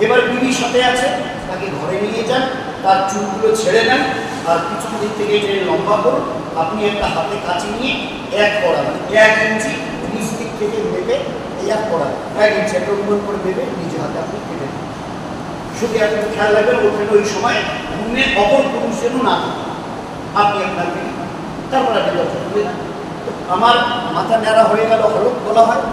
এবার বিবির সাথে আছে, তাকে ঘরে নিয়ে যান, তার চুলগুলো ছেড়ে দেন, আর পিছন দিক থেকে যে লম্বা করুন, আপনি একটা হাতে কাঁচি নিয়ে 1 কড়া, মানে 1 ইঞ্চি নিচ দিক থেকে মেপে 1 কড়া, 1 ইঞ্চি একটা অনুমান করে মেপে নিজে হাতে আপনি কেটে দেন। শুধু একটা খেয়াল রাখবেন, ওখানে ওই সময় ঘুমে অপর পুরুষ যেন না থাকে, আপনি আপনার মেয়ে, তারপর আপনি দরজা খুলে দেন। আমার মাথা ন্যাড়া হয়ে গেল, হলুদ বলা হয়,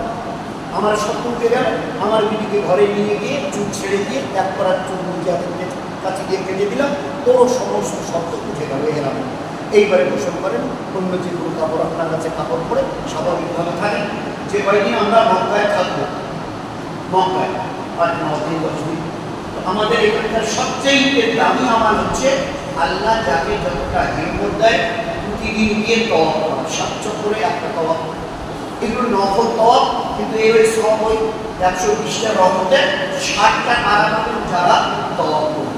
আমার সব তুলতে গেল, আমার বিবিকে ঘরে নিয়ে গিয়ে চুল ছেড়ে দিয়ে 1 করার চুল নিজে হাতে কাছে দিয়ে কেটে দিলাম, তোর সমস্ত শব্দ উঠে গেল এরাম। এইবারে গোসল করেন, অন্য যে কোনো কাপড় আপনার কাছে কাপড় পরে স্বাভাবিকভাবে থাকেন। যে কয়েকদিন আমরা মক্কায় থাকবো, মক্কায় 8-9 দিন 10 দিন, আমাদের এখানকার সবচেয়ে দামি আমার হচ্ছে আল্লাহ যাকে যতটা হিম্মত দেয় প্রতিদিন গিয়ে তওয়াব করা, 7 চক্করে একটা তওয়াব। এগুলো নফল তওয়াব, কিন্তু এর ওই সব ওই 120টা রহমতে 60টা কারাগার যারা তওয়াব করে।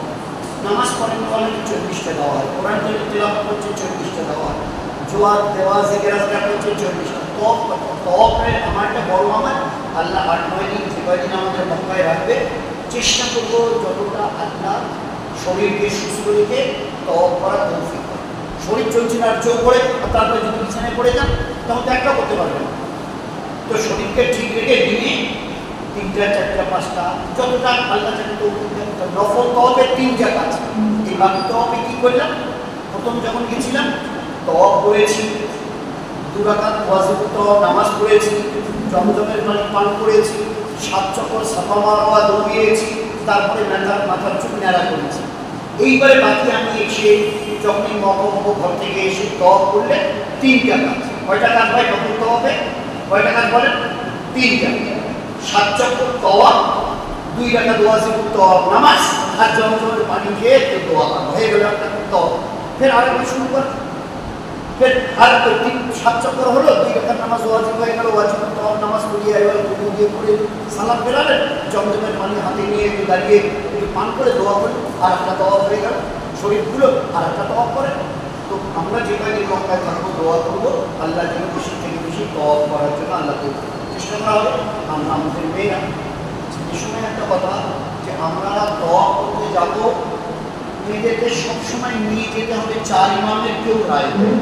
নামাজ পড়েন বলে 24টা দেওয়া হয়, কোরআন তেলাওয়াত করছে 24টা দেওয়া হয়, জোয়ার দেওয়া জিকিরাজটা করছে 24টা। তওয়াবের আমার একটা বড় আমার আল্লাহ 8-9 দিন যে কয়দিন আমাদের মক্কায় রাখবে, চেষ্টা করবো যতটা আল্লাহ শরীরকে সুস্থ রেখে তওয়াব করার তৌফিক। শরীর চলছে না, চোখ পড়ে, তারপরে যদি বিছানায় পড়ে যান তখন তো একটা করতে পারবেন। তো শরীরকে ঠিক রেখে দিনে 3টা 4টা 5টা যতটা আল্লাহ চাকে তৌফিক দেন। নফল তওয়াবের 3টা কাজ। এই বাকি তওয়াবে কি করলাম? প্রথম যখন গেছিলাম তওয়াব করেছি, 2 রাকাত ওয়াজিব তওয়াব নামাজ পড়েছি, জমজমের পানি পান করেছি, 7 চক্কর সাফা মারওয়া দৌড়িয়েছি, তারপরে মাথার চুল ন্যাড়া করেছি। এইবারে বাকি আমি এসে যখনই মক্কা ঘর থেকে এসে তওয়াব করলে 3টা কাজ। কয়টা কাজ ভাই নফল তওয়াবে? কয়টা কাজ বলেন? 3টা। 7 চক্কর তওয়াব, 2 রাকাত ওয়াজিব তওয়াব নামাজ, আর জমজমের পানি খেয়ে দোয়া হয়ে গেল একটা তওয়াব। ফের আরেকটা শুরু কর, ফের আর 7 চক্কর হলো, 2 রাকাত নামাজ ওয়াজিব হয়ে গেল, ওয়াজিব তওয়াব নামাজ পড়িয়ে এবার পুজো দিয়ে করে সালাম ফেরালেন, জমজমের পানি হাতে নিয়ে একটু দাঁড়িয়ে একটু পান করে দোয়া করে আর একটা তওয়াব হয়ে গেল, শরীরগুলো আর একটা তওয়াব করে। তো আমরা যে কয়েকদিন মক্কায় থাকবো দোয়া করবো আল্লাহ যেন বেশি থেকে বেশি তওয়াব করার জন্য আল্লাহকে চেষ্টা করা হবে। আমরা আমাদের মেয়েরা এই সময় একটা কথা যে আমরা তওয়াব করতে যাবো, মেয়েদেরকে সবসময় নিয়ে যেতে হবে 4 ইমামের কেউ রায় দেবে।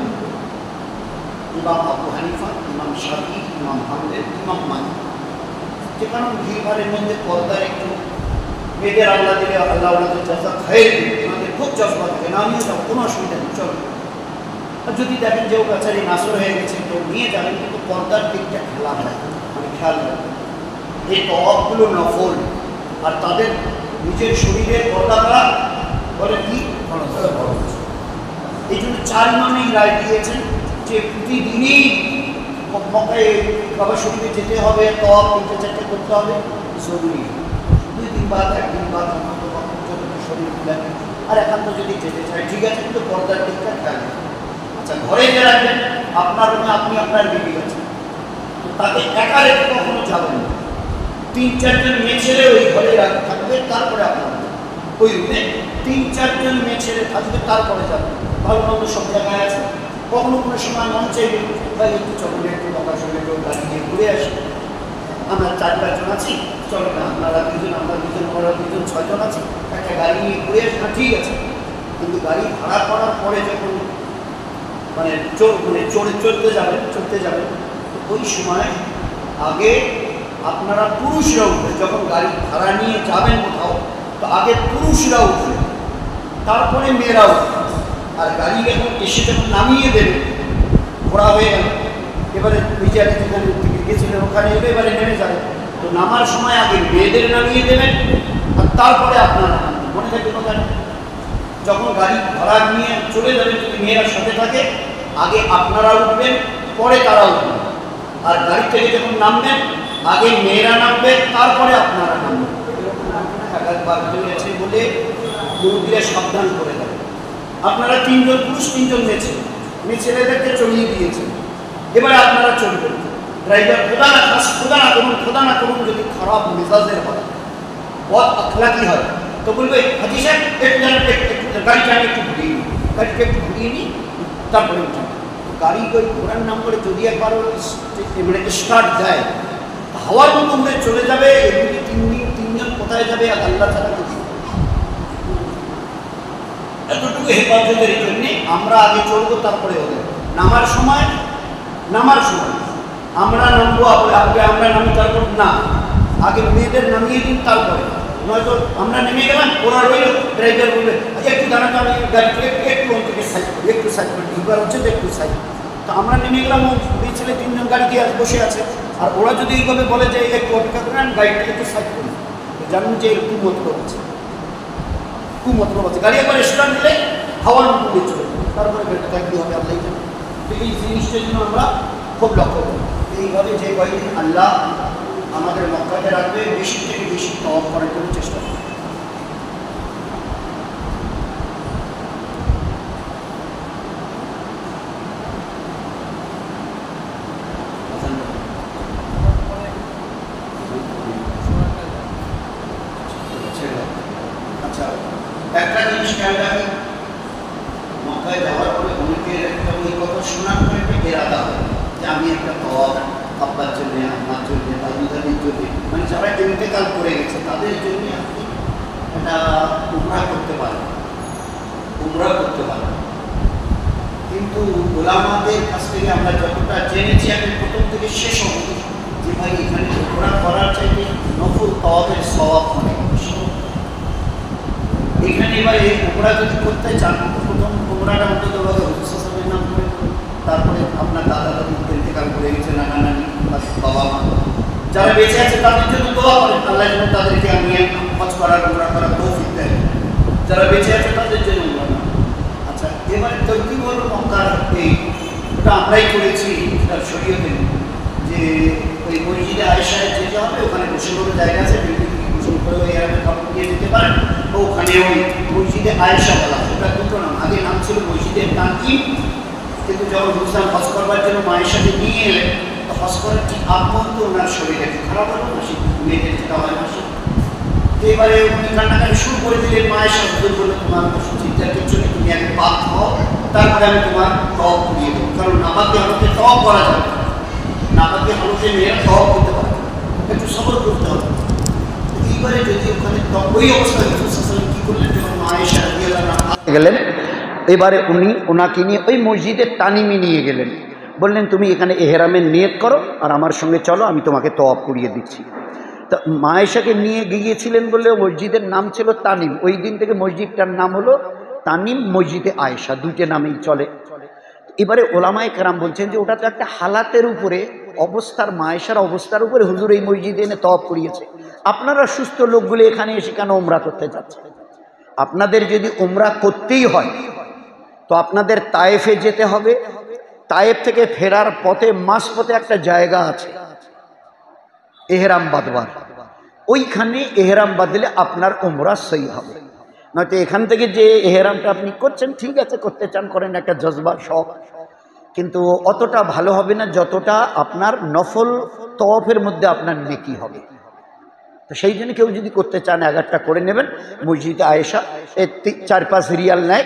ইমাম আবু হানিফা, ইমাম শাফি, ইমাম আহমদ, ইমাম মালিক, যে কারণ ভিড়ভাড়ের মধ্যে পর্দার একটু মেয়েদের আল্লাহ দিলে আল্লাহ ওনাদের জজবা খাই ওনাদের খুব জজবা থাকে, না আমিও যাবো, কোনো অসুবিধা নেই, চলো। আর যদি দেখেন যে ও বেচারি নাসর হয়ে গেছে তো নিয়ে যাবেন, কিন্তু পর্দার দিকটা খেলা হয়, মানে খেয়াল রাখবেন। এই তওয়াফগুলো নফল, আর তাদের নিজের শরীরের পর্দা করা বলে কি এই জন্য 4 ইমামই রায় দিয়েছেন যে প্রতিদিনই মক্কায় বাবা শরীরে যেতে হবে, তওয়াফ 3-4 করতে হবে, জরুরি। 2 দিন বাদ 1 দিন বাদ শরীর খুলেন, আর একান্ত যদি যেতে চায় ঠিক আছে, কিন্তু পর্দার দিকটা খেয়াল রাখবেন। আচ্ছা, ঘরে যে রাখবেন আপনার রুমে আপনি আপনার বিবি আছেন, তো তাকে একা রেখে কখনো যাবেন না। 3-4 জন মেয়ে ছেলে ওই ঘরে থাকবে, তারপরে আপনার ওই রুমে 3-4 জন মেয়ে ছেলে থাকবে, তারপরে যাবেন। ভালো মন্দ সব জায়গায় আছে, কখনো কোনো সময় মন চাইবে ভাই একটু চকলে একটু বাবার সঙ্গে কেউ গাড়ি নিয়ে ঘুরে আসি, আমরা 4-5 জন আছি, চলো না আপনারা 2 জন, আমরা 2 জন, ওরা 2 জন, 6 জন আছি, একটা গাড়ি নিয়ে ঘুরে আসি, না ঠিক আছে। কিন্তু গাড়ি ভাড়া করার পরে যখন মানে চড়তে যাবেন ওই সময় আগে আপনারা পুরুষরা উঠবে, যখন গাড়ি ভাড়া নিয়ে যাবেন কোথাও, তো আগে পুরুষরা উঠবে, তারপরে মেয়েরা উঠবে। আর গাড়ি যখন এসে যখন নামিয়ে দেবে, ঘোরা হয়ে গেল, এবারে বিচারে যেখানে গেছিলেন ওখানে এলে এবারে নেমে যাবে, তো নামার সময় আগে মেয়েদের নামিয়ে দেবেন, আর তারপরে আপনারা মনে থাকবে কোথায় যখন গাড়ি ভাড়া নিয়ে চলে যাবেন, যদি মেয়েরা সাথে থাকে আগে আপনারা উঠবেন, পরে তারা উঠবেন। আর গাড়ি থেকে যখন নামবেন আগে মেয়েরা নামবে, তারপরে আপনারা নামবেন। এরকম হয়েছে বলে মুরব্বীরা সাবধান করে দেয়। আপনারা 3 জন পুরুষ 3 জন মেয়ে ছেলেদেরকে চড়িয়ে দিয়েছেন, এবারে আপনারা চলবেন। ড্রাইভার খোদা না করুন যদি খারাপ মেজাজের হয়, বহুত আখলাকি হয়, তো বলবে হাজি সাহেব গাড়িটা আমি একটু ঘুরিয়ে নিই, গাড়িটা একটু ঘুরিয়ে নিই, তারপরে উঠেন। গাড়ি ওই ঘোরার নাম করে যদি একবার মানে স্টার্ট দেয়, হাওয়ার মতো উড়ে চলে যাবে। এগুলি 3 জন কোথায় যাবে আর আল্লাহ ছাড়া কিছু। এতটুকু হেফাজতের জন্য আমরা আগে চলবো, তারপরে ওদের নামার সময় আমরা নামবো, আগে আমরা নামি, তারপর না আগে মেয়েদের নামিয়ে দিন, তারপরে নয়তো আমরা নেমে গেলাম, ওরা রইল, ড্রাইভার বলবে একটু দাঁড়াতে, আমি গাড়িকে একটু অন্তকে সাইড করি, একটু সাইড করি, ঢুকবার হচ্ছে তো একটু সাইড। তো আমরা নেমে গেলাম, মেয়ে ছেলে 3 জন গাড়িতে বসে আছে, আর ওরা যদি এইভাবে বলে যে একটু অপেক্ষা করেন, গাড়িটাকে একটু সাইড করি, জানুন যে এরকম কুমতলব আছে। গাড়ি একবার স্টার্ট দিলে হাওয়ার মতো উড়ে চলে, তারপরে গাড়িটা কী হবে আল্লাহ জানে। তো এই জিনিসটার জন্য আমরা খুব লক্ষ্য করি। এইভাবে যে কয়েকদিন আল্লাহ আমাদের মক্কাতে রাখবে, বেশি থেকে বেশি তওয়াফ করার জন্য চেষ্টা করি। আচ্ছা, একটা জিনিস খেয়াল রাখি, মক্কায় যাওয়ার পরে অনেকের একটা ওই কথা শোনার পরে একটা এরাদা হয় যে আমি একটা তওয়াফ আব্বার জন্য, আমার জন্য, তাদের জন্য, মানে যারা ইন্তেকাল করে গেছে তাদের জন্য আপনি একটা উমরা করতে পারেন। কিন্তু ওলামাদের কাছ থেকে আমরা যতটা জেনেছি, আমি প্রথম থেকে শেষ অবধি, যে ভাই এখানে উমরা করার চাইতে নফল তওয়াফের সওয়াব অনেক বেশি। এখানে এবারে উমরা যদি করতে চান, প্রথম উমরাটা অন্তত হুজুরের নাম করে, তারপরে আপনার দাদা দাদি ইন্তেকাল করে গেছে, নানা নানি, বাবা মা যারা বেঁচে আছে তাদের জন্য দোয়া করেন, আল্লাহ যেন তাদেরকে নিয়ে হজ করার উমরা করার তৌফিক দেয়, যারা বেঁচে আছে তাদের জন্য উমরা না। আচ্ছা, এবারে তৈরি হলো মক্কার এই, ওটা আমরাই করেছি তার শরীয়তে, যে ওই মসজিদে আয়েশায় যেতে হবে, ওখানে গোসলের জায়গা আছে, গোসল করে ওই এরামের কাপড় দিয়ে যেতে পারেন। ওখানে ওই মসজিদে আয়েশা বলা, ওটা দুটো নাম, আগে নাম ছিল মসজিদে তানঈম, কিন্তু যখন হুসাইন হজ করবার জন্য মায়ের সাথে নিয়ে এলেন, তো হজ করার ঠিক আগ পর্যন্ত ওনার শরীর একটু খারাপ হলো না, সে মেয়েদের যেটা হয় না, সে এবারে উনি কান্নাকাটি শুরু করে দিলেন। মায়ের সাথে বললো তোমার চিন্তার কিছু নেই, তুমি আগে পাক হও, তারপরে আমি তোমার তওয়াফ করিয়ে দেবো, কারণ নাপাকি হালতে তওয়াফ করা যাবে, নাপাকি হালতে মেয়েরা তওয়াফ করতে পারে, একটু সবর করতে হবে। এইবারে যদি ওখানে ওই অবস্থায় কি করলেন, যখন মায়ের সাথে গেলেন, এবারে উনি ওনাকে নিয়ে ওই মসজিদের তানিমে নিয়ে গেলেন, বললেন তুমি এখানে এহরামের নিয়ত করো আর আমার সঙ্গে চলো, আমি তোমাকে তওয়াফ করিয়ে দিচ্ছি। মা আয়েশাকে নিয়ে গিয়েছিলেন বলে মসজিদের নাম ছিল তানিম। ওই দিন থেকে মসজিদটার নাম হলো তানিম মসজিদে আয়েশা, দুইটা নামেই চলে। এবারে ওলামায়ে কেরাম বলছেন যে ওটা তো একটা হালাতের উপরে, অবস্থার, মা আয়েশার অবস্থার উপরে হুজুর এই মসজিদে এনে তওয়াফ করিয়েছে। আপনারা সুস্থ লোকগুলো এখানে এসে কেন উমরা করতে যাচ্ছেন? আপনাদের যদি উমরা করতেই হয় তো আপনাদের তায়েফে যেতে হবে। তায়েফ থেকে ফেরার পথে মাঝপথে একটা জায়গা আছে এহরাম বাঁধবার, ওইখানে এহরাম বাঁধলে আপনার উমরা সই হবে। নয়তো এখান থেকে যে এহরামটা আপনি করছেন, ঠিক আছে করতে চান করেন, একটা জজবা শখ, কিন্তু অতটা ভালো হবে না যতটা আপনার নফল তওয়াফের মধ্যে আপনার নেকি হবে। তো সেই জন্য কেউ যদি করতে চান আগারটা করে নেবেন। মসজিদে আয়েশা 4-5 রিয়াল নেয়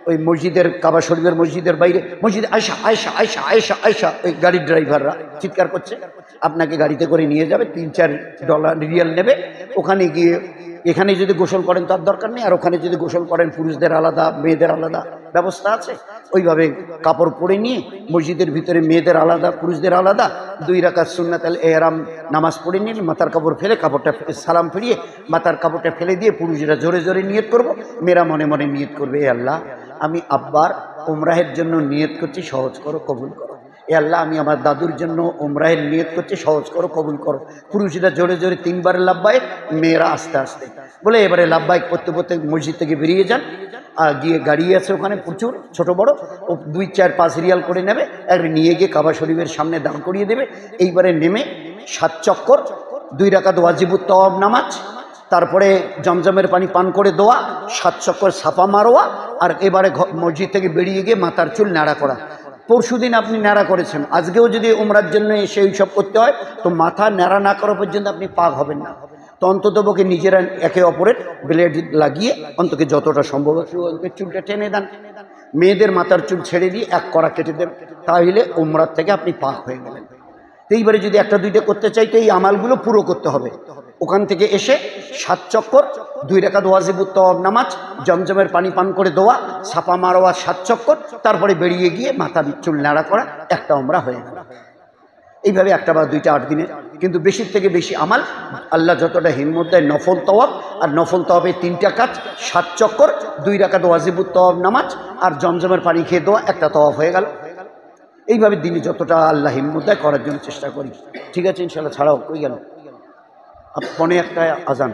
ওই মসজিদের, কাবা শরীফের মসজিদের বাইরে মসজিদে আয়েশা আয়েশা আয়েশা আয়েশা আয়েশা, ওই গাড়ির ড্রাইভাররা চিৎকার করছে, আপনাকে গাড়িতে করে নিয়ে যাবে, $3-4 রিয়াল নেবে। ওখানে গিয়ে এখানে যদি গোসল করেন তার দরকার নেই, আর ওখানে যদি গোসল করেন পুরুষদের আলাদা মেয়েদের আলাদা ব্যবস্থা আছে। ওইভাবে কাপড় পরে নিয়ে মসজিদের ভিতরে মেয়েদের আলাদা পুরুষদের আলাদা 2 রাকাত সুন্নাতুল ইহরাম নামাজ পড়ে নিয়ে মাথার কাপড় ফেলে, কাপড়টা সালাম ফিরিয়ে মাথার কাপড়টা ফেলে দিয়ে পুরুষরা জোরে জোরে নিয়ত করব, মেয়েরা মনে মনে নিয়ত করবে, এ আল্লাহ আমি আব্বার উমরাহের জন্য নিয়ত করছি, সহজ করো, কবুল করো। এ আল্লাহ আমি আমার দাদুর জন্য উমরাহের নিয়ত করছি, সহজ করো, কবুল করো। পুরুষরা জোরে জোরে 3 বার লাব্বাইক, মেয়েরা আস্তে আস্তে বলে এবারে লাব্বাইক করতে করতে মসজিদ থেকে বেরিয়ে যান। আর গিয়ে গাড়ি আছে ওখানে প্রচুর ছোট বড়, ও 2-4-5 রিয়াল করে নেবে, একবারে নিয়ে গিয়ে কাবা শরীফের সামনে দাঁড় করিয়ে দেবে। এইবারে নেমে 7 চক্কর, 2 রাকাত ওয়াজিবুত তাওয়াব নামাজ, তারপরে জমজমের পানি পান করে দোয়া, 7 চক্কর সাফা মারোয়া, আর এবারে মসজিদ থেকে বেরিয়ে গিয়ে মাথার চুল নাড়া করা। পরশুদিন আপনি ন্যাড়া করেছেন, আজকেও যদি উমরার জন্য এসে এইসব করতে হয় তো মাথা ন্যাড়া না করা পর্যন্ত আপনি পাক হবেন না। তো অন্ততপক্ষে নিজেরা একে অপরের ব্লেড লাগিয়ে অন্তকে যতটা সম্ভব চুলটা টেনে দেন। মেয়েদের মাথার চুল ছেড়ে দিয়ে 1 কড়া কেটে দেন, তাহলে উমরার থেকে আপনি পাক হয়ে গেলেন। তো এইবারে যদি 1-2টা করতে চাই তো এই আমালগুলো পুরো করতে হবে। ওখান থেকে এসে 7 চক্কর, 2 রাকাত ওয়াজিবুত তাওয়াব নামাজ, জমজমের পানি পান করে দোয়া, সাফা মারোয়া 7 চক্কর, তারপরে বেরিয়ে গিয়ে মাথা চুল নাড়া করা, একটা উমরা হয়ে গেল। এইভাবে 1 বা 2টা 8 দিনে, কিন্তু বেশির থেকে বেশি আমাল আল্লাহ যতটা হিম্মত দেয় নফল তাওয়াব, আর নফল তাওয়াবে 3টা কাজ, 7 চক্কর, 2 রাকাত ওয়াজিবুত তাওয়াব নামাজ, আর জমজমের পানি খেয়ে দোয়া, একটা তাওয়াব হয়ে গেল। এইভাবে দিনে যতটা আল্লাহ হিম্মত দেয় করার জন্য চেষ্টা করি। ঠিক আছে ইনশাআল্লাহ। ছাড়াও কই গেল? 1:45 আজান।